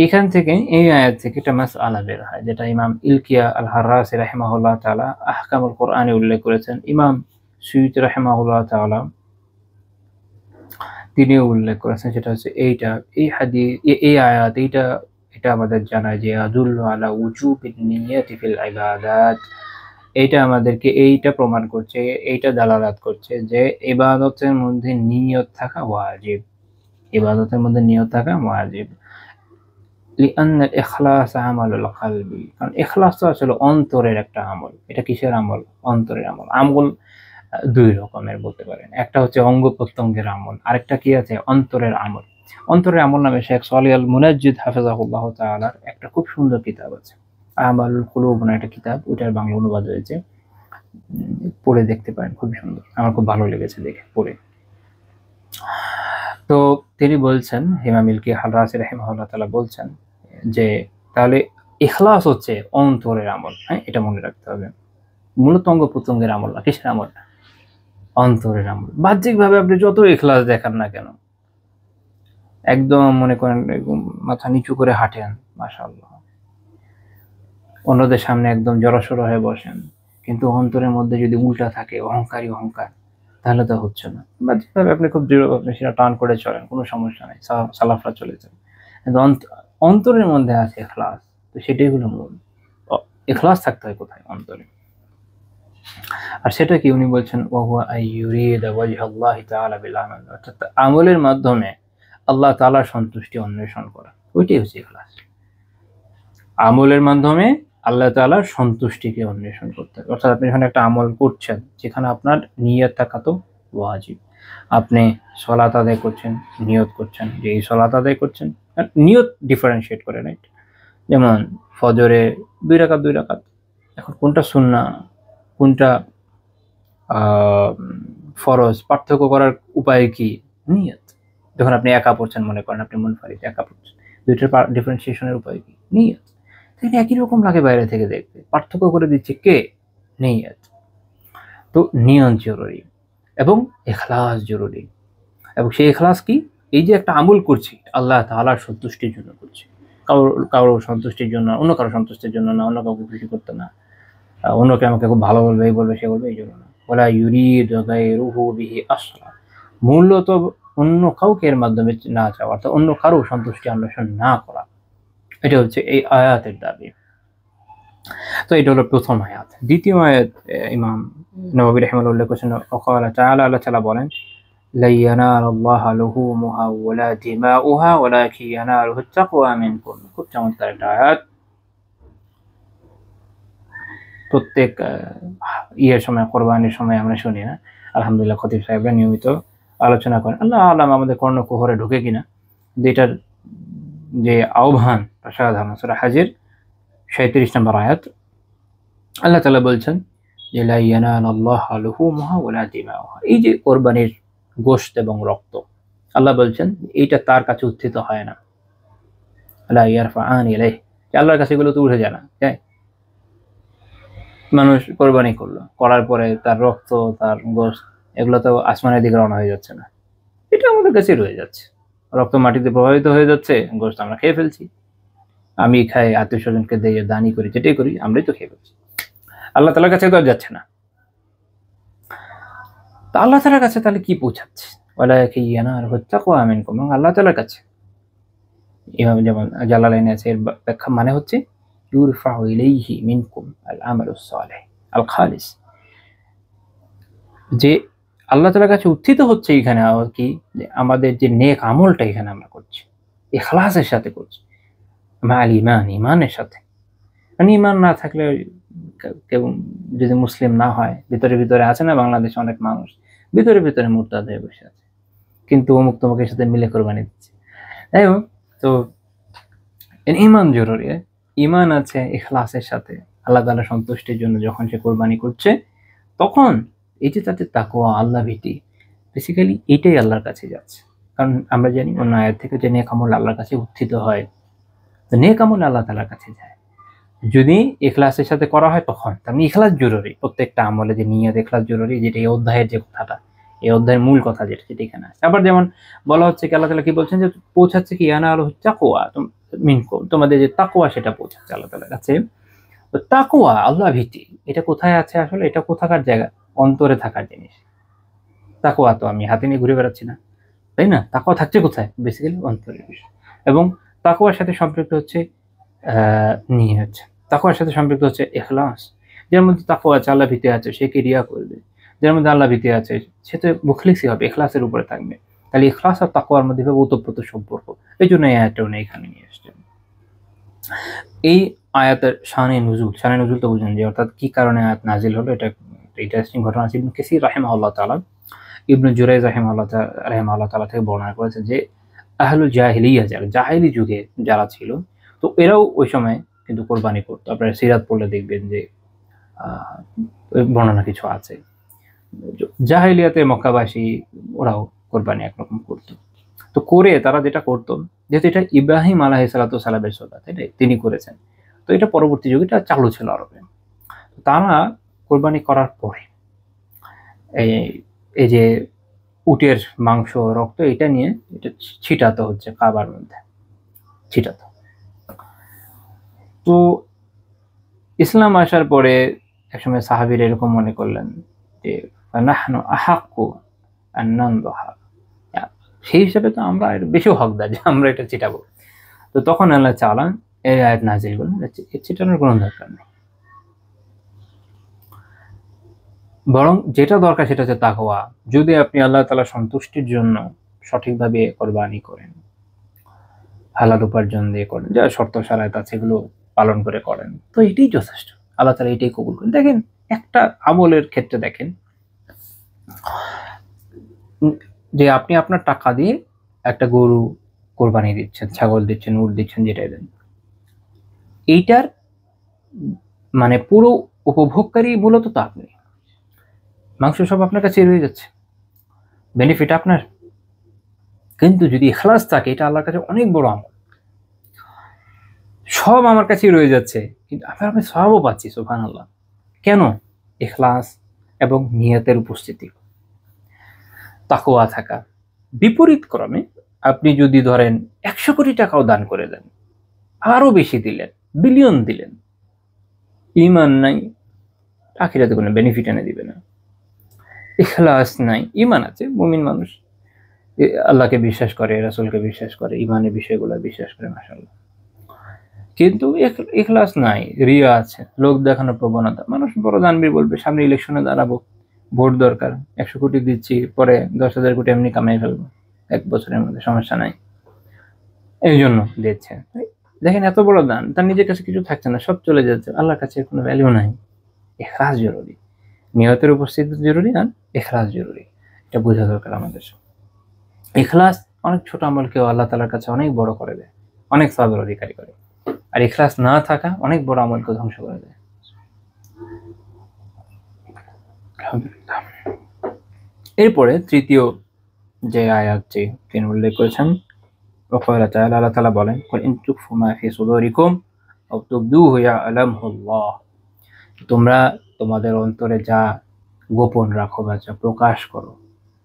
এখান থেকে এই আয়াত থেকে একটা মাসআলা বের হয়, যেটা ইমাম ইলকিয়া আল হাররাসি রাহিমাহুল্লাহ তাআলা আহকামুল কোরআনে উল্লেখ করেছেন, ইমাম সুয়ুতী রাহিমাহুল্লাহ তাআলা তিনিও উল্লেখ করেছেন। সেটা হচ্ছে এইটা, এই হাদিস, এই আয়াত, এটা আমাদের জানায় যে আদুল্লু আলা উজুবিন নিয়াতি ফিল ইবাদাত, এইটা আমাদেরকে এইটা প্রমাণ করছে, এইটা দালালাত করছে যে ইবাদতের মধ্যে নিয়ত থাকা ওয়াজিব, ইবাদতের মধ্যে নিয়ত থাকা ওয়াজিব। লিআন্না ইখলাস আমালুল কলবি, কারণ ইখলাস তো আসলে অন্তরের একটা আমল। এটা কিসের আমল? অন্তরের আমল। আমল দুই রকমের বলতে পারেন, একটা হচ্ছে অঙ্গ প্রত্যঙ্গের আমল, আরেকটা কি আছে? অন্তরের আমল। অন্তরের আমল নামে শেখ সালিহ আল মুনাজ্জিদ হাফিজাহুল্লাহ তাআলার একটা খুব সুন্দর কিতাব আছে, আমালুল কুলুব নামে একটা কিতাব, ওইটার বাংলা অনুবাদ হয়েছে, পড়ে দেখতে পারেন, খুবই সুন্দর, আমার খুব ভালো লেগেছে দেখে পড়ে। তো তিনি বলছেন, ইমাম ইলকি হাররাসি রাহিমাহুল্লাহ তাআলা বলছেন যে তাহলে ইখলাস হচ্ছে অন্তরের আমল। হ্যাঁ, এটা মনে রাখতে হবে, মূলত অঙ্গ প্রত্যঙ্গের আমল না। কিসের আমল? অন্তরের আমল। বাহ্যিকভাবে আপনি যত ইখলাস দেখান না কেন, একদম মনে করেন মাথা নিচু করে হাঁটেন, মাশাআল্লাহ, অন্যদের সামনে একদম জড়সড় হয়ে বসেন, কিন্তু অন্তরের মধ্যে যদি উল্টা থাকে, অহংকার, তাহলে তো হচ্ছে না। বাহ্যিকভাবে আপনি খুব দৃঢ়ভাবে সেটা টান করে চলেন, কোনো সমস্যা নেই, সালাফরা চলে যান, কিন্তু অন্তরের মধ্যে আছে ইখলাস, তো সেটাই হলো মূল। ইখলাস থাকতে হয় কোথায়? অন্তরে। আর সেটা কি উনি বলছেন, ওয়াহুয়া আইয়ুরিদা ওয়াজহাল্লাহি তাআলা বিল আমাল, অর্থাৎ আমলের মাধ্যমে আল্লাহ তাআলার সন্তুষ্টি অন্বেষণ করা, ওইটাই হচ্ছে ইখলাস। আমলের মাধ্যমে আল্লাহ তাআলার সন্তুষ্টিকে অন্বেষণ করতে হবে। অর্থাৎ আপনি যখন একটা আমল করছেন যেখানে আপনার নিয়ত থাকা তো ওয়াজিব, আপনি সলাত আদায় করছেন, নিয়ত করছেন যে এই সলাত আদায় করছেন, নিয়ত ডিফারেন্সিয়েট করে, রাইট? যেমন ফজরে 2 রাকাত 2 রাকাত, এখন কোনটা সুন্নাহ কোনটা ফরজ পার্থক্য করার উপায় কি? নিয়ত। যখন আপনি একা পড়ছেন, মনে করেন আপনি মুনফারিদ একা পড়ছেন, দুইটার ডিফারেন্সিয়েশনের উপায় কি? নিয়ত। তাহলে একই রকম লাগে বাইরে থেকে দেখতে, পার্থক্য করে দিচ্ছে কে? নিয়ত। তো নিয়ত জরুরি এবং ইখলাস জরুরি। এবং সেই ইখলাস কি? এই যে একটা আমল করছি আল্লাহ তাআলার সন্তুষ্টির জন্য করছি, কারো সন্তুষ্টির জন্য, অন্য কারো সন্তুষ্টির জন্য না, অন্য কাউকে খুশি করতে না, অন্যকে আমাকে খুব ভালো বলবে, এই বলবে সে বলবে, এই জন্য না। ওয়ালা ইউরিদু গায়রুহু বিহি আসলা, মূলত অন্য কাউকে এর মাধ্যমে না চাওয়া, অর্থাৎ অন্য কারো সন্তুষ্টি অন্বেষণ না করা, এটা হচ্ছে এই আয়াতের দাবি। তো এটা হলো প্রথম আয়াত। দ্বিতীয় আয়াত ইমাম নববী রাহিমাহুল্লাহ উল্লেখ করেছেন, ওয়াকালা তাআলা, আল্লাহ তাআলা বলেন, লা ইয়ানালুল্লাহা লুহুমুহা ওয়ালা দিমাউহা ওয়ালাকিন ইয়ানালুহু তাকওয়া মিনকুম। খুব চমৎকার একটা আয়াত। প্রত্যেক ইয়ের সময়, কোরবানির সময় আমরা শুনি না, আলহামদুলিল্লাহ খতিব সাহেবরা নিয়মিত আলোচনা করেন, আল্লাহ আলাম আমাদের কর্ণকুহরে ঢুকে কিনা, যেটার যে আহ্বান অসাধারণ। সূরা হাজের 37 নম্বর আয়াত, আল্লাহ তাআলা বলছেন যে লা ইয়ানালুল্লাহা লুহুমুহা ওয়ালা দিমাউহা, এই যে কোরবানির গোশত এবং রক্ত, আল্লাহ বলছেন এইটা তার কাছে উত্থিত হয় না, লা ইয়ারফাআন ইলাইহি, আল্লাহর কাছে এগুলো তো উঠে যায় না। মানুষ কোরবানি করলো, করার পরে তার রক্ত, তার গোশত, এগুলো তো আসমানের দিকে রওনা হয়ে যাচ্ছে না, এটা আমাদের কাছে রয়ে যাচ্ছে। রক্ত মাটিতে প্রবাহিত হয়ে যাচ্ছে, গোশত আমরা খেয়ে ফেলছি, আমি খাই, আত্মীয় স্বজনকে দিয়ে দানি করি, যেটাই করি আমরাই তো খেয়ে ফেলছি, আল্লাহ তাআলার কাছে তো আর যাচ্ছে না। তা আল্লাহ তাআলার কাছে তাহলে কি পৌঁছাচ্ছে? ওয়ালাকিন ইয়ানালুহু তাকওয়া মিনকুম, আল্লাহ তাআলার কাছে। ইমাম যেমন জালালাইনে আছে, এর ব্যাখ্যা মানে হচ্ছে ইউরফাউ ইলাইহি মিনকুম আল আমালুস সালিহ আল খালিস, যে আল্লাহ তাআলার কাছে উত্থিত হচ্ছে এখানে কি, আমাদের যে নেক আমলটা এখানে আমরা করছি, ইখলাসের সাথে করছি, মাল ঈমান, ঈমানের সাথে। মানে ঈমান না থাকলে কেউ যদি মুসলিম না হয়, ভিতরে ভিতরে আছে না বাংলাদেশে অনেক মানুষ ভিতরে ভিতরে মুরতাদ হয়ে বসে আছে, কিন্তু অমুক তমুকের সাথে মিলে কোরবানি দিচ্ছে। যাই হোক, তো ঈমান জরুরি, ঈমান আছে ইখলাসের সাথে আল্লাহ তাআলার সন্তুষ্টির জন্য যখন সে কোরবানি করছে, তখন এই যে তাদের তাকওয়া, আল্লাহ ভীতি, বেসিক্যালি এটাই আল্লাহর কাছে যাচ্ছে। কারণ আমরা জানি অন্য আয়াত থেকে যে নেক আমল আল্লাহর কাছে উত্থিত হয়, তো নেক আমল আল্লাহ তাআলার কাছে যায় যদি ইখলাসের সাথে করা হয়, তখন তার মানে ইখলাস জরুরি। প্রত্যেকটা আমলে যে নিয়ত, ইখলাস জরুরি, যেটা এই অধ্যায়ের যে কথাটা, এই অধ্যায়ের মূল কথা যেটা এখানে আছে। আবার যেমন বলা হচ্ছে কি, আল্লাহ তাআলা কি বলছেন যে পৌঁছাচ্ছে কি, ইয়ানালুহু তাকওয়া মিনকুম, তোমাদের যে তাকওয়া সেটা পৌঁছাচ্ছে আল্লাহ তাআলার কাছে। তো তাকওয়া, আল্লাহ ভীতি, এটা কোথায় আছে আসলে? এটা কোথাকার জায়গা? অন্তরে থাকার জিনিস। তাকওয়া তো আমি হাতে নিয়ে ঘুরে বেড়াচ্ছি না, তাই না? তাকওয়া থাকছে কোথায়? বেসিক্যালি অন্তরের বিষয়। এবং তাকওয়ার সাথে সম্পৃক্ত হচ্ছে নিয়ত, তাকওয়ার সাথে সম্পৃক্ত হচ্ছে ইখলাস। যার মধ্যে তাকওয়া আছে, আল্লাহ ভীতি আছে, সে কি রিয়া করবে? যার মধ্যে আল্লাহ ভীতি আছে সে তো মুখলিসই হবে, ইখলাসের উপরে থাকবে। তাহলে ইখলাস আর তাকওয়ার মধ্যে ওতপ্রোত সম্পর্ক, এই জন্য এই আয়াতটা উনি এখানে নিয়ে আসছেন। এই আয়াতের শানে নুজুল তো বুঝেন যে অর্থাৎ কি কারণে আয়াত নাজিল হলো। এটা ইন্টারেস্টিং ঘটনা আছে। ইবনে কাসির রাহিমাহুল্লাহ তাআলা, ইবনে জুরাইজ রাহিমাহুল্লাহ তাআলা থেকে বর্ণনা করেছেন যে আহলুল জাহিলিয়া, যারা জাহিলি যুগে যারা ছিল, তো এরাও ওই সময় কিন্তু কোরবানি করতো। আপনারা সিরাত পড়লে দেখবেন যে বর্ণনা কিছু আছে, জাহিলিয়াতে মক্কাবাসী ওরাও কোরবানি একরকম করতো। তো করে তারা যেটা করতো, যেহেতু এটা ইব্রাহিম আলাইহিস সালাতু সালামের সুন্নাত, এটাই তিনি করেছেন, তো এটা পরবর্তী যুগে এটা চালু ছিল আরবে। তারা কোরবানি করার পরে এই যে উটের মাংস, রক্ত, এটা নিয়ে এটা ছিটাতে হচ্ছে কাবার মধ্যে, ছিটাতে। তো ইসলাম আসার পরে একসময় সাহাবীরা এরকম মনে করলেন যে নাহনু আহাক্কু আন নানদহা, সেই হিসাবে তো আমরা এর বেশি হকদার যে আমরা এটা ছিটাবো। তো তখন আল্লাহ তাআলা এই আয়াত নাযিল করলেন, ছিটানোর কোনো দরকার নেই, বরং যেটা দরকার সেটা হচ্ছে তাকওয়া। যদি আপনি আল্লাহ তাআলার সন্তুষ্টির জন্য সঠিকভাবে কোরবানি করেন, হালাল উপার্জন দিয়ে করেন, যা শর্ত শারাত আছে এগুলো পালন করে করেন, তো এটাই যথেষ্ট। আল্লাহ তাআলা এটাই কবুল করেন। দেখেন একটা আমলের ক্ষেত্রে দেখেন, যে আপনি আপনার টাকা দিয়ে একটা গরু কোরবানি দিচ্ছেন, ছাগল দিচ্ছেন, উট দিচ্ছেন, যেটাই দেন, এইটার মানে পুরো উপভোগকারী মূলত তো আপনি। মাংস সব আপনার কাছে রয়ে যাচ্ছে, বেনিফিট আপনার। কিন্তু যদি ইখলাস থাকে, এটা আল্লাহর কাছে অনেক বড় আমল। সব আমার কাছেই রয়ে যাচ্ছে, কিন্তু আমি সওয়াবও পাচ্ছি, সুবহানাল্লাহ। কেন? ইখলাস এবং নিয়তের উপস্থিতি, তাকওয়া থাকা। বিপরীত ক্রমে আপনি যদি ধরেন ১০০ কোটি টাকাও দান করে দেন, আরো বেশি দিলেন, বিলিয়ন দিলেন, ঈমান নাই, আখিরাতে কোনো বেনিফিট এনে দিবে না। ইখলাস নাই, ঈমান আছে, মুমিন মানুষ, আল্লাহকে বিশ্বাস করে, রাসূলকে বিশ্বাস করে, ঈমানের বিষয়গুলো বিশ্বাস করে, মাশাআল্লাহ। কিন্তু ইখলাস নাই, রিয়া আছে, লোক দেখানোর প্রবণতা। মানুষ বড় দানবীর বলবে, সামনে ইলেকশনে দাঁড়াবো, ভোট দরকার, ১০০ কোটি দিচ্ছি, পরে ১০,০০০ কোটি এমনি কামাই ফেলবো ১ বছরের মধ্যে, সমস্যা নাই, এই জন্য দিচ্ছে। দেখেন এত বড় দান, তার নিজের কাছে কিছু থাকছে না, সব চলে যাচ্ছে, আল্লাহর কাছে কোনো ভ্যালু নাই। ইখলাস জরুরি, নিয়তের উপস্থিতি জরুরি, আর ইখলাস জরুরি, এটা বোঝা দরকার আমাদের। ইখলাস অনেক ছোট আমলকেও আল্লাহ তাআলার কাছে অনেক বড় করে দেয়, অনেক সওয়াবের অধিকারী করে। আর ইখলাস না থাকা অনেক বড় আমলকে ধ্বংস করে দেয়। আলহামদুলিল্লাহ। এরপরে তৃতীয় যে আয়াতটি তিনি উল্লেখ করেছেন, وقال تعالى, আল্লাহ তাআলা বলেন, قل إن تخفوا ما في صدوركم أو تبدوه يعلمه الله, তোমরা তোমাদের অন্তরে যা গোপন রাখো বা যা প্রকাশ করো,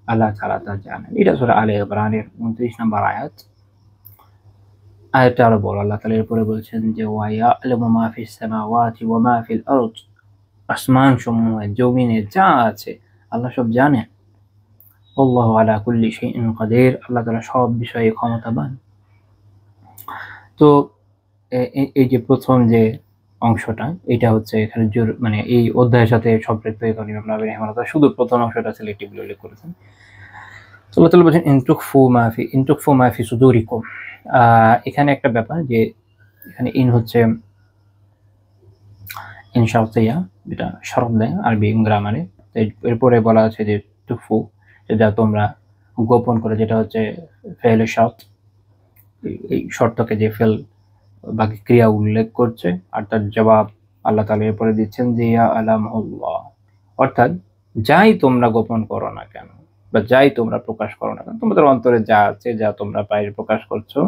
আল্লাহ তাআলা তা জানেন। এটা সূরা আলে ইমরানের 29 নম্বর আয়াত। আয়াতটা আরো বড়, আল্লাহ তাআলা এরপরে বলছেন যে ওয়া ইয়ালামু মা ফিস সামাওয়াতি ওয়া মা ফিল আরদ, আসমান সমূহে জমিনে যা আছে আল্লাহ সব জানেন। আল্লাহু আলা কুল্লি শাইইন কাদির, আল্লাহ তাআলা সব বিষয়ে ক্ষমতাবান। তো এই যে প্রথম যে অংশটা, এটা হচ্ছে এখানে মানে এই অধ্যায়ের সাথে সম্পৃক্ত, এই কারণে ইমাম নাওয়াবী রাহিমাহুল্লাহ শুধু প্রথম অংশটা সিলেক্টিভলি উল্লেখ করেছেন। আল্লাহ তাআলা বলেছেন ইন তুখফু মা ফি সুদুরিকুম। এখানে একটা ব্যাপার যে এখানে ইন হচ্ছে ইন শারতিয়া, যেটা শর্ত দেয় আরবি গ্রামারে। এরপরে বলা আছে যে তুখফু, যা তোমরা গোপন করে, যেটা হচ্ছে ফেলে শর্ত, এই শর্তকে যে ফেল বাকি ক্রিয়া উল্লেখ করছে, আর তার জবাব আল্লাহ তাআলা এরপরে দিচ্ছেন যে ইয়া আলামুল্লাহ, অর্থাৎ যাই তোমরা গোপন করো না কেন বা যাই তোমরা প্রকাশ করো না কেন, তোমাদের অন্তরে যা আছে, যা তোমরা বাইরে প্রকাশ করছো,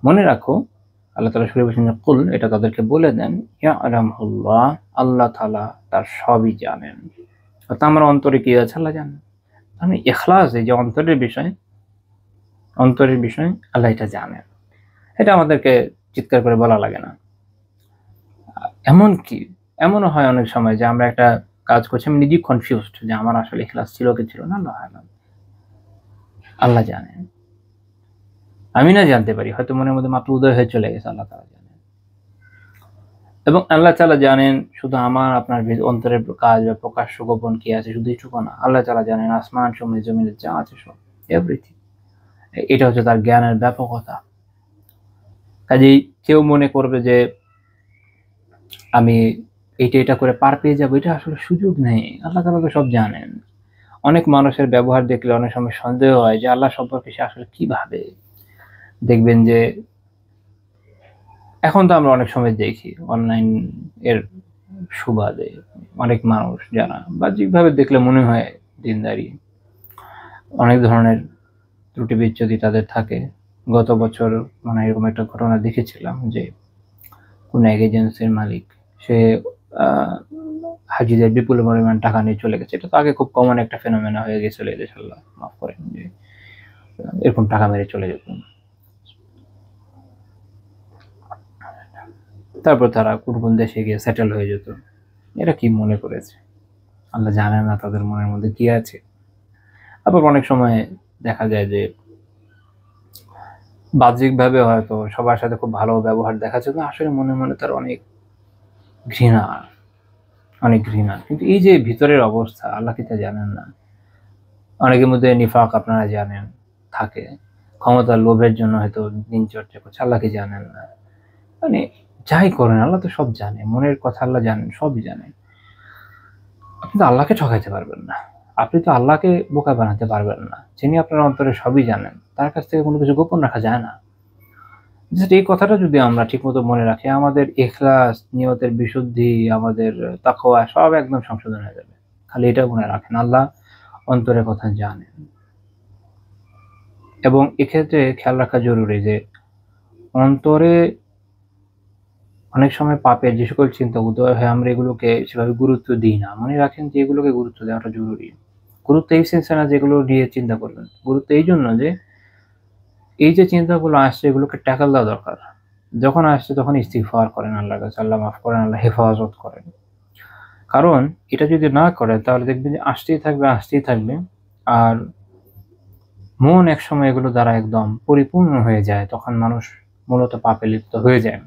মনে রাখো আল্লাহ তাআলা শুরু করেছেন কুল, এটা তাদেরকে বলে দেন, ইয়া আলামুল্লাহ, আল্লাহ তাআলা তার সবই জানেন। অর্থাৎ আমার অন্তরে কি আছে আল্লাহ জানেন। মানে ইখলাস, এই যে অন্তরের বিষয় আল্লাহ এটা জানেন। এটা আমাদেরকে চিৎকার করে বলা লাগে না। এমনও হয় অনেক সময় যে আমরা একটা কাজ করছি, আমি নিজেই কনফিউজড যে আমার আসলে ইখলাস ছিল কি ছিল না, আল্লাহ জানেন। আমি না জানতে পারি, হয়তো মনের মধ্যে মাত্র উদয় হয়ে চলে গেছে, আল্লাহ তাআলা জানেন। এবং আল্লাহ তাআলা জানেন শুধু আমার আপনার অন্তরের কাজ বা প্রকাশ্য গোপন কি আছে শুধু এইটুকু না, আল্লাহ তাআলা জানেন আসমান সমূহে জমিনে যা আছে সব, এভরিথিং। এটা হচ্ছে তার জ্ঞানের ব্যাপকতা। কাজেই কেউ মনে করবে যে আমি এটা করে পার পেয়ে যাবো, এটা আসলে সুযোগ নেই, আল্লাহ তাআলা তো সব জানেন। অনেক মানুষের ব্যবহার দেখলে অনেক সময় সন্দেহ হয় যে আল্লাহ সম্পর্কে সে আসলে কি ভাবে। দেখবেন যে এখন তো আমরা অনেক সময় দেখি অনলাইন এর সুবাদে অনেক মানুষ যারা বাহ্যিকভাবে দেখলে মনে হয় দিনদারি, অনেক ধরনের ত্রুটি বিচ্যুতি তাদের থাকে। গত বছর মানে এরকম একটা ঘটনা দেখেছিলাম যে কোন এক এজেন্সির মালিক, সে হাজিদের বিপুল পরিমাণ টাকা নিয়ে চলে গেছে। এটা তো আগে খুব কমন একটা ফেনোমেনা হয়ে গেছিল এদেশে, আল্লাহ মাফ করেন, যে এরকম টাকা মেরে চলে যেত। তারপর তারা কোন দেশে গিয়ে সেটেল হয়ে যেত। এরা কি মনে করেছে, আল্লাহ জানে না তাদের মনের মধ্যে কি আছে। আবার অনেক সময় দেখা যায় যে বাহ্যিকভাবে হয়তো সবার সাথে খুব ভালো ব্যবহার দেখাচ্ছে, তো আসলে মনে মনে তার অনেক ঘৃণা। কিন্তু এই যে ভিতরের অবস্থা, আল্লাহ কি তা জানেন না? অনেকের মধ্যে নিফাক আপনারা জানেন থাকে, ক্ষমতার লোভের জন্য হয়তো দিন চর্চা করছে, আল্লাহ কি জানেন না? মানে যাই করেন আল্লাহ তো সব জানে, মনের কথা আল্লাহ জানেন, সবই জানেন। আপনি তো আল্লাহকে ঠকাইতে পারবেন না। আপনি তো আল্লাহকে বোকা বানাতে পারবেন না, যিনি আপনার অন্তরে সবই জানেন, তার কাছ থেকে কোনো কিছু গোপন রাখা যায় না। এই কথাটা যদি আমরা ঠিকমতো মনে রাখি, আমাদের ইখলাস, নিয়তের বিশুদ্ধি, আমাদের তাকওয়া সব একদম সংশোধন হয়ে যাবে। খালি এটা মনে রাখেন, আল্লাহ অন্তরের কথা জানেন। এবং এক্ষেত্রে খেয়াল রাখা জরুরি যে অন্তরে অনেক সময় পাপের যে সকল চিন্তা উদয় হয়, আমরা এগুলোকে সেভাবে গুরুত্ব দিই না। মনে রাখেন যে এগুলোকে গুরুত্ব দেওয়াটা জরুরি। গুরুত্ব এই সেন্সে না যেগুলো নিয়ে চিন্তা করবেন, গুরুত্ব এই জন্য যে এই যে চিন্তাগুলো আসছে এগুলোকে ট্যাকল দেওয়া দরকার। যখন আসছে তখন ইস্তিগফার করেন আল্লাহর কাছে, আল্লাহ মাফ করেন, আল্লাহ হেফাজত করেন। কারণ এটা যদি না করেন তাহলে দেখবেন যে আসতেই থাকবে, আসতেই থাকবে। আর মন একসময় এগুলো দ্বারা একদম পরিপূর্ণ হয়ে যায়, তখন মানুষ মূলত পাপে লিপ্ত হয়ে যায়।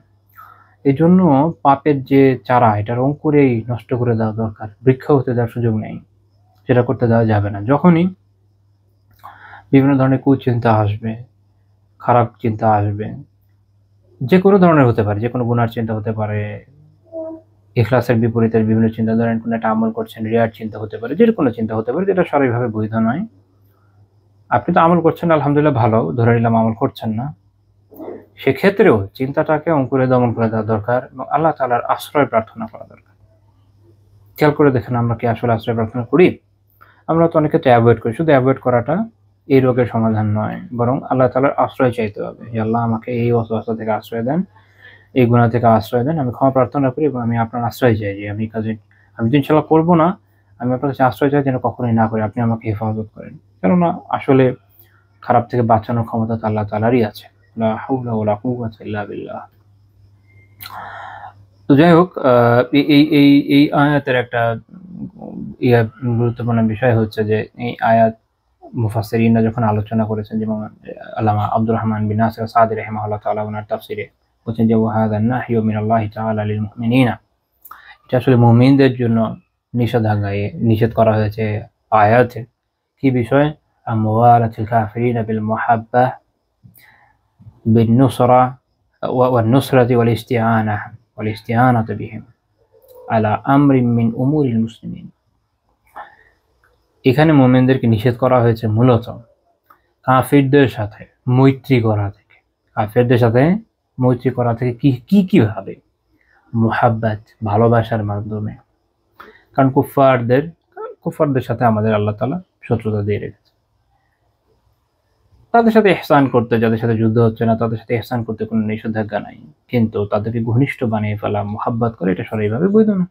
এই জন্য পাপের যে চারা, এটার অঙ্কুরেই নষ্ট করে দেওয়া দরকার। বৃক্ষ হতে দেওয়ার সুযোগ নেই, সেটা করতে দেওয়া যাবে না। যখনই বিভিন্ন ধরনের কুচিন্তা আসবে, খারাপ চিন্তা আসবে, যে কোনো ধরনের হতে পারে, যে কোনো গুনার চিন্তা হতে পারে, ইখলাসের বিপরীতের বিভিন্ন চিন্তা, ধরেন কোনো একটা আমল করছেন, রিয়ার চিন্তা হতে পারে, যে কোনো চিন্তা হতে পারে, যেটা সরাসরিভাবে বৈধ নয়। আপনি তো আমল করছেন, আলহামদুলিল্লাহ ভালো, ধরে নিলাম আমল করছেন না, সেক্ষেত্রেও চিন্তাটাকে অঙ্কুরে দমন করে দেওয়া দরকার এবং আল্লাহ তাআলার আশ্রয় প্রার্থনা করা দরকার। খেয়াল করে দেখেন আমরা কি আসলে আশ্রয় প্রার্থনা করি? আমরা তো অনেক ক্ষেত্রে অ্যাভয়েড করি। শুধু অ্যাভয়েড করাটা এই রোগের সমাধান নয়, বরং আল্লাহ তাআলার আশ্রয় চাইতে হবে যে আল্লাহ আমাকে এই ওয়াসওয়াসা থেকে আশ্রয় দেন, এই গুনাহ থেকে আশ্রয় দেন। আমি ক্ষমা প্রার্থনা করি এবং আমি আপনার আশ্রয় চাই যে আমি তো ইনশাআল্লাহ করবো না, আমি আপনার কাছে আশ্রয় চাই যেন কখনোই না করি। আপনি আমাকে হেফাজত করেন। কেননা আসলে খারাপ থেকে বাঁচানোর ক্ষমতা তো আল্লাহ তাআলারই আছে। লা হাওলা ওয়ালা কুওয়াতা ইল্লা বিল্লাহ। তো যাই হোক, এই আয়াতের একটা গুরুত্বপূর্ণ বিষয় হচ্ছে যে এই আয়াত মুফাসসিরিনরা যখন আলোচনা করেছেন, যেমন আল্লামা আব্দুর রহমান বিন নাসির সাদি রাহিমাহুল্লাহ তাআলা ওনার তাফসিরে বলছেন যে ওয়াহাদা নাহয়ু মিনাল্লাহি তাআলা লিল মুমিনিনা, এটা আসলে মুমিনদের জন্য নিষেধাজ্ঞা, নিষেধ করা হয়েছে আয়াতে। কি বিষয়? আমওয়ালাতিল কাফিরিনা বিল মুহাব্বা বিন নুসরা ওয়ান নুসরাতি ওয়াল ইস্তিআনাতু বিহিম আলা আমরিন মিন উমুরিল মুসলিমিন। এখানে মুমিনদেরকে নিষেধ করা হয়েছে মূলত কাফিরদের সাথে মৈত্রী করা থেকে। কাফিরদের সাথে মৈত্রী করা থেকে কিভাবে? মুহাব্বাত, ভালোবাসার মাধ্যমে। কারণ কুফফারদের সাথে আমাদের আল্লাহ তাআলা শত্রুতা দিয়ে রেখেছে। তাদের সাথে ইহসান করতে, যাদের সাথে যুদ্ধ হচ্ছে না তাদের সাথে ইহসান করতে কোনো নিষেধাজ্ঞা নাই, কিন্তু তাদেরকে ঘনিষ্ঠ বানিয়ে ফেলা, মুহাব্বত করে, এটা সরাসরিভাবে বৈধ না।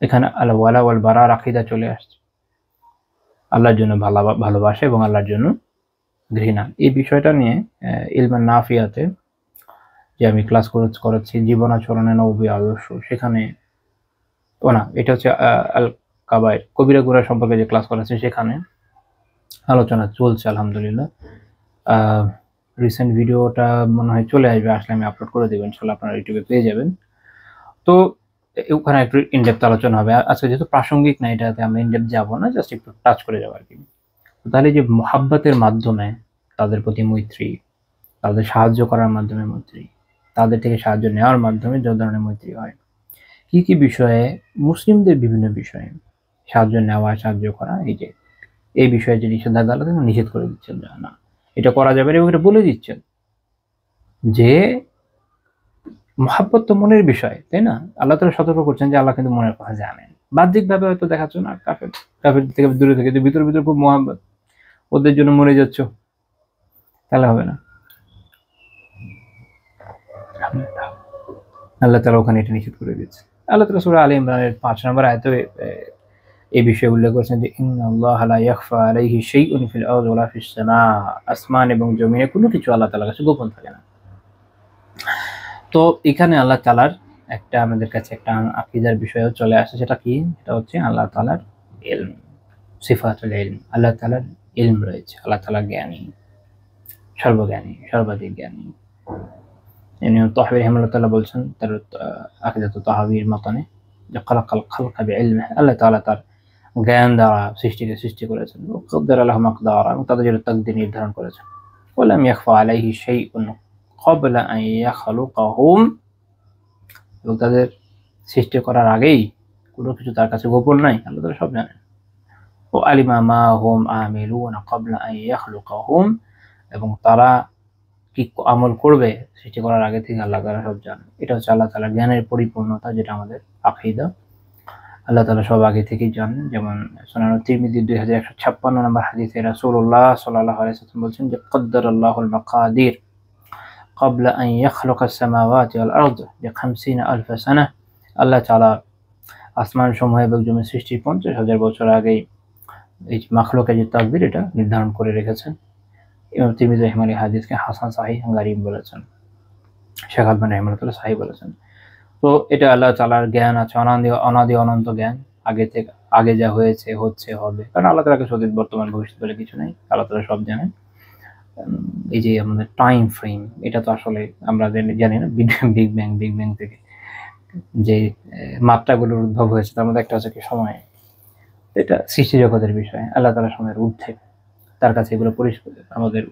এখানে আল ওয়ালা ওয়াল বারার আকীদা চলে আসছে। আল্লাহর জন্য ভালোবাসা এবং আল্লাহর জন্য ঘৃণা। এই বিষয়টা নিয়ে ইলমান নাফিয়াতে যে আমি ক্লাস করেছি জীবনাচরণে নববী আদর্শ, সেখানে এটা হচ্ছে আল কাবায়ের, কবিরা গুনাহ সম্পর্কে যে ক্লাস করেছি সেখানে আলোচনা চলছে আলহামদুলিল্লাহ। রিসেন্ট ভিডিওটা মনে হয় চলে আসবে, আসলে আমি আপলোড করে দেব ইনশাআল্লাহ, আপনারা ইউটিউবে পেয়ে যাবেন। তো ওখানে একটু ইনডেপথ আলোচনা হবে। আজকে যেহেতু প্রাসঙ্গিক না, এটাতে আমরা ইনডেপথ যাব না, জাস্ট একটু টাচ করে যাবো আর কি। তাহলে যে মুহাব্বতের মাধ্যমে তাদের প্রতি মৈত্রী, তাদের সাহায্য করার মাধ্যমে মৈত্রী, তাদের থেকে সাহায্য নেওয়ার মাধ্যমে যে ধরনের মৈত্রী হয়, কি বিষয়ে? মুসলিমদের বিভিন্ন বিষয়ে সাহায্য নেওয়া, সাহায্য করা, এই বিষয়ে যে নিষেধাজ্ঞা আল্লাহ নিষেধ করে দিচ্ছেন না, এটা করা যাবে না এবং এটা বলে দিচ্ছেন যে মুহাব্বত তো মনের বিষয়, তাই না? আল্লাহ তাআলা সতর্ক করছেন যে আল্লাহ কিন্তু মনের কথা জানেন। বাহ্যিকভাবে হয়তো দেখাচ্ছ না, কাফের থেকে দূরে থেকে, ভিতরে খুব মুহাব্বত, ওদের জন্য মরে যাচ্ছ, তাহলে হবে না। আল্লাহ তাআলা ওখানে এটা নিষেধ করে দিচ্ছে। আল্লাহ তাআলা সূরা আলে ইমরানের 5 নম্বর আয়াতে এই বিষয়ে উল্লেখ করেছেন যে ইন্নাল্লাহা লা ইয়াখফা আলাইহি শাইউন ফিল আরদি ওয়ালা ফিস সামা, আসমান এবং জমিনে কোনো কিছু আল্লাহ তাআলার কাছে গোপন থাকে না। তো এখানে আল্লাহ তাআলার একটা আমাদের কাছে একটা আকীদার বিষয়ও চলে আসে, সেটা কি? এটা হচ্ছে আল্লাহ তাআলার ইলম, সিফাতুল ইলম। আল্লাহ তাআলার ইলম রয়েছে, আল্লাহ তাআলা জ্ঞানী, সর্বজ্ঞানী, সর্বাধিক জ্ঞানী। ইমাম তাহবী রাহিমাহুল্লাহ তাআলা বলছেন তার আকীদাতুত তাহাবীর মতনে যে খালাকাল খালকা বিইলমিহি, আল্লাহ তাআলা তার জ্ঞান দ্বারা সৃষ্টি করেছেন, ওয়াকদ্দারা লাহুম আকদারা, এবং তাদের জন্য তাকদীর নির্ধারণ করেছেন। ওয়ালাম ইয়াখফা আলাইহি শাইউন ক্বাবলা আন ইয়াখলুকাহুম, এবং তাদের সৃষ্টি করার আগেই কোনো কিছু তার কাছে গোপন নাই, আল্লাহ তাআলা সব জানেন। ও আলিমা মা হুম আমিলুনা ক্বাবলা আন ইয়াখলুকাহুম, এবং তারা কি আমল করবে সৃষ্টি করার আগে থেকে আল্লাহ তাআলা সব জানেন। এটা হচ্ছে আল্লাহ তাআলার জ্ঞানের পরিপূর্ণতা, যেটা আমাদের আকীদা। আল্লাহ তাআলা সব আগে থেকেই জানেন। যেমন সুনান তিরমিজি 2156 নম্বর হাদিসে রাসূলুল্লাহ সাল্লাল্লাহু আলাইহি ওয়াসাল্লাম বলছেন যে কদ্দারাল্লাহুল মাকাদির ক্বাবলা আন ইয়াখলুকাস সামাওয়াতি ওয়াল আরদ বি50,000 সানাহ। আল্লাহ তাআলা আসমান সমূহ এবং জমি সৃষ্টির 50,000 বছর আগেই এই মাখলুকের যে তাকদীর, এটা নির্ধারণ করে রেখেছেন। ইমাম তিরমিজি রাহিমাহুল্লাহ হাদিসকে হাসান সহিহ গারীব বলেছেন, শেখ আলবানী রাহিমাহুল্লাহ সহিহ বলেছেন। তো এটা আল্লাহ তাআলার জ্ঞান আছে, অনাদি অনন্ত জ্ঞান, আগে থেকে, আগে যা হয়েছে, হচ্ছে, হবে। কারণ আল্লাহ তাআলার কাছে অতীত বর্তমান ভবিষ্যৎ বলে কিছু নেই, আল্লাহ তাআলা সব জানেন। এই যে আমাদের টাইম ফ্রেম, এটা তো আসলে আমরা জানি না, বিগ ব্যাং থেকে যে মাত্রাগুলোর উদ্ভব হয়েছে, তার মধ্যে একটা হচ্ছে কি সময়। এটা সৃষ্টি জগতের বিষয়, আল্লাহ তাআলা সময়ের ঊর্ধ্বে, তার কাছে এগুলো পরিষ্কার। আমাদের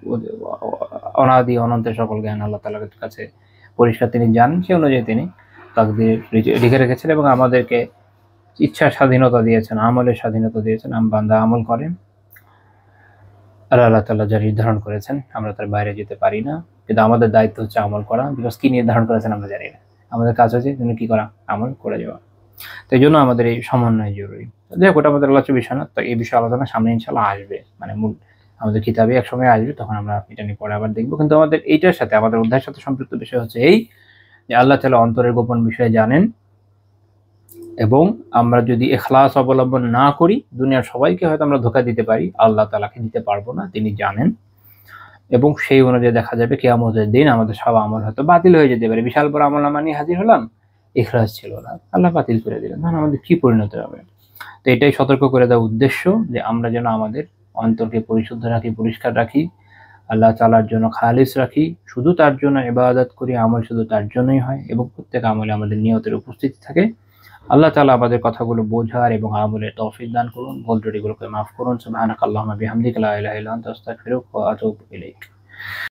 অনাদি অনন্তের সকল জ্ঞান আল্লাহ তাআলার কাছে পরিষ্কার, তিনি জানেন, সে অনুযায়ী তিনি তাকদীর লিখে রেখেছেন এবং আমাদেরকে ইচ্ছার স্বাধীনতা দিয়েছেন, আমলের স্বাধীনতা দিয়েছেন। বান্দা আমল করেন, আল্লাহ তাআলা যা নির্ধারণ করেছেন আমরা তার বাইরে যেতে পারি না, কিন্তু আমাদের দায়িত্ব হচ্ছে আমল করা। বিকজ কি নির্ধারণ করেছেন আমরা জানি না, আমাদের কাজ হচ্ছে তিনি কি করা, আমল করে যাওয়া। তো এই জন্য আমাদের এই সমন্বয় জরুরি। যাই হোক, ওটা আমাদের আলোচ্য বিষয় না, তো এই বিষয়ে আলোচনা সামনে ইনশাআল্লাহ আসবে, মানে মূল আমাদের কিতাবে এক সময় আসবে, তখন আমরা এটা নিয়ে পরে আবার দেখবো। কিন্তু আমাদের এইটার সাথে, আমাদের অধ্যায়ের সাথে সম্পৃক্ত বিষয় হচ্ছে এই যে আল্লাহ তাআলা অন্তরের গোপন বিষয়ে জানেন, এবং আমরা যদি ইখলাস অবলম্বন না করি, দুনিয়ার সবাইকে হয়তো আমরা ধোঁকা দিতে পারি, আল্লাহ তাআলাকে দিতে পারবো না, তিনি জানেন। এবং সেই অনুযায়ী দেখা যাবে কিয়ামতের দিন আমাদের সব আমল হয়তো বাতিল হয়ে যেতে পারে। বিশাল বড় আমলনামা নিয়ে হাজির হলাম, ইখলাস ছিল না, আল্লাহ বাতিল করে দিলেন, তখন আমাদের কি পরিণতি হবে? তো এটাই সতর্ক করে দেওয়ার উদ্দেশ্য, যে আমরা যেন আমাদের অন্তরকে পরিশুদ্ধ রাখি, পরিষ্কার রাখি, আল্লাহ তাআলার জন্য খালিস রাখি, শুধু তার জন্য ইবাদত করি, আমল শুধু তার জন্যই হয়, এবং প্রত্যেক আমলে আমাদের নিয়তের উপস্থিতি থাকে। আল্লাহ তাআলা আমাদের কথাগুলো বোঝার এবং আমলের তৌফিক দান করুন, ভুল ত্রুটিগুলোকে মাফ করুন। সুবহানাকাল্লাহুম্মা বিহামদিকা লা ইলাহা ইল্লা আনতা আস্তাগফিরুকা ওয়া আতুবু ইলাইক।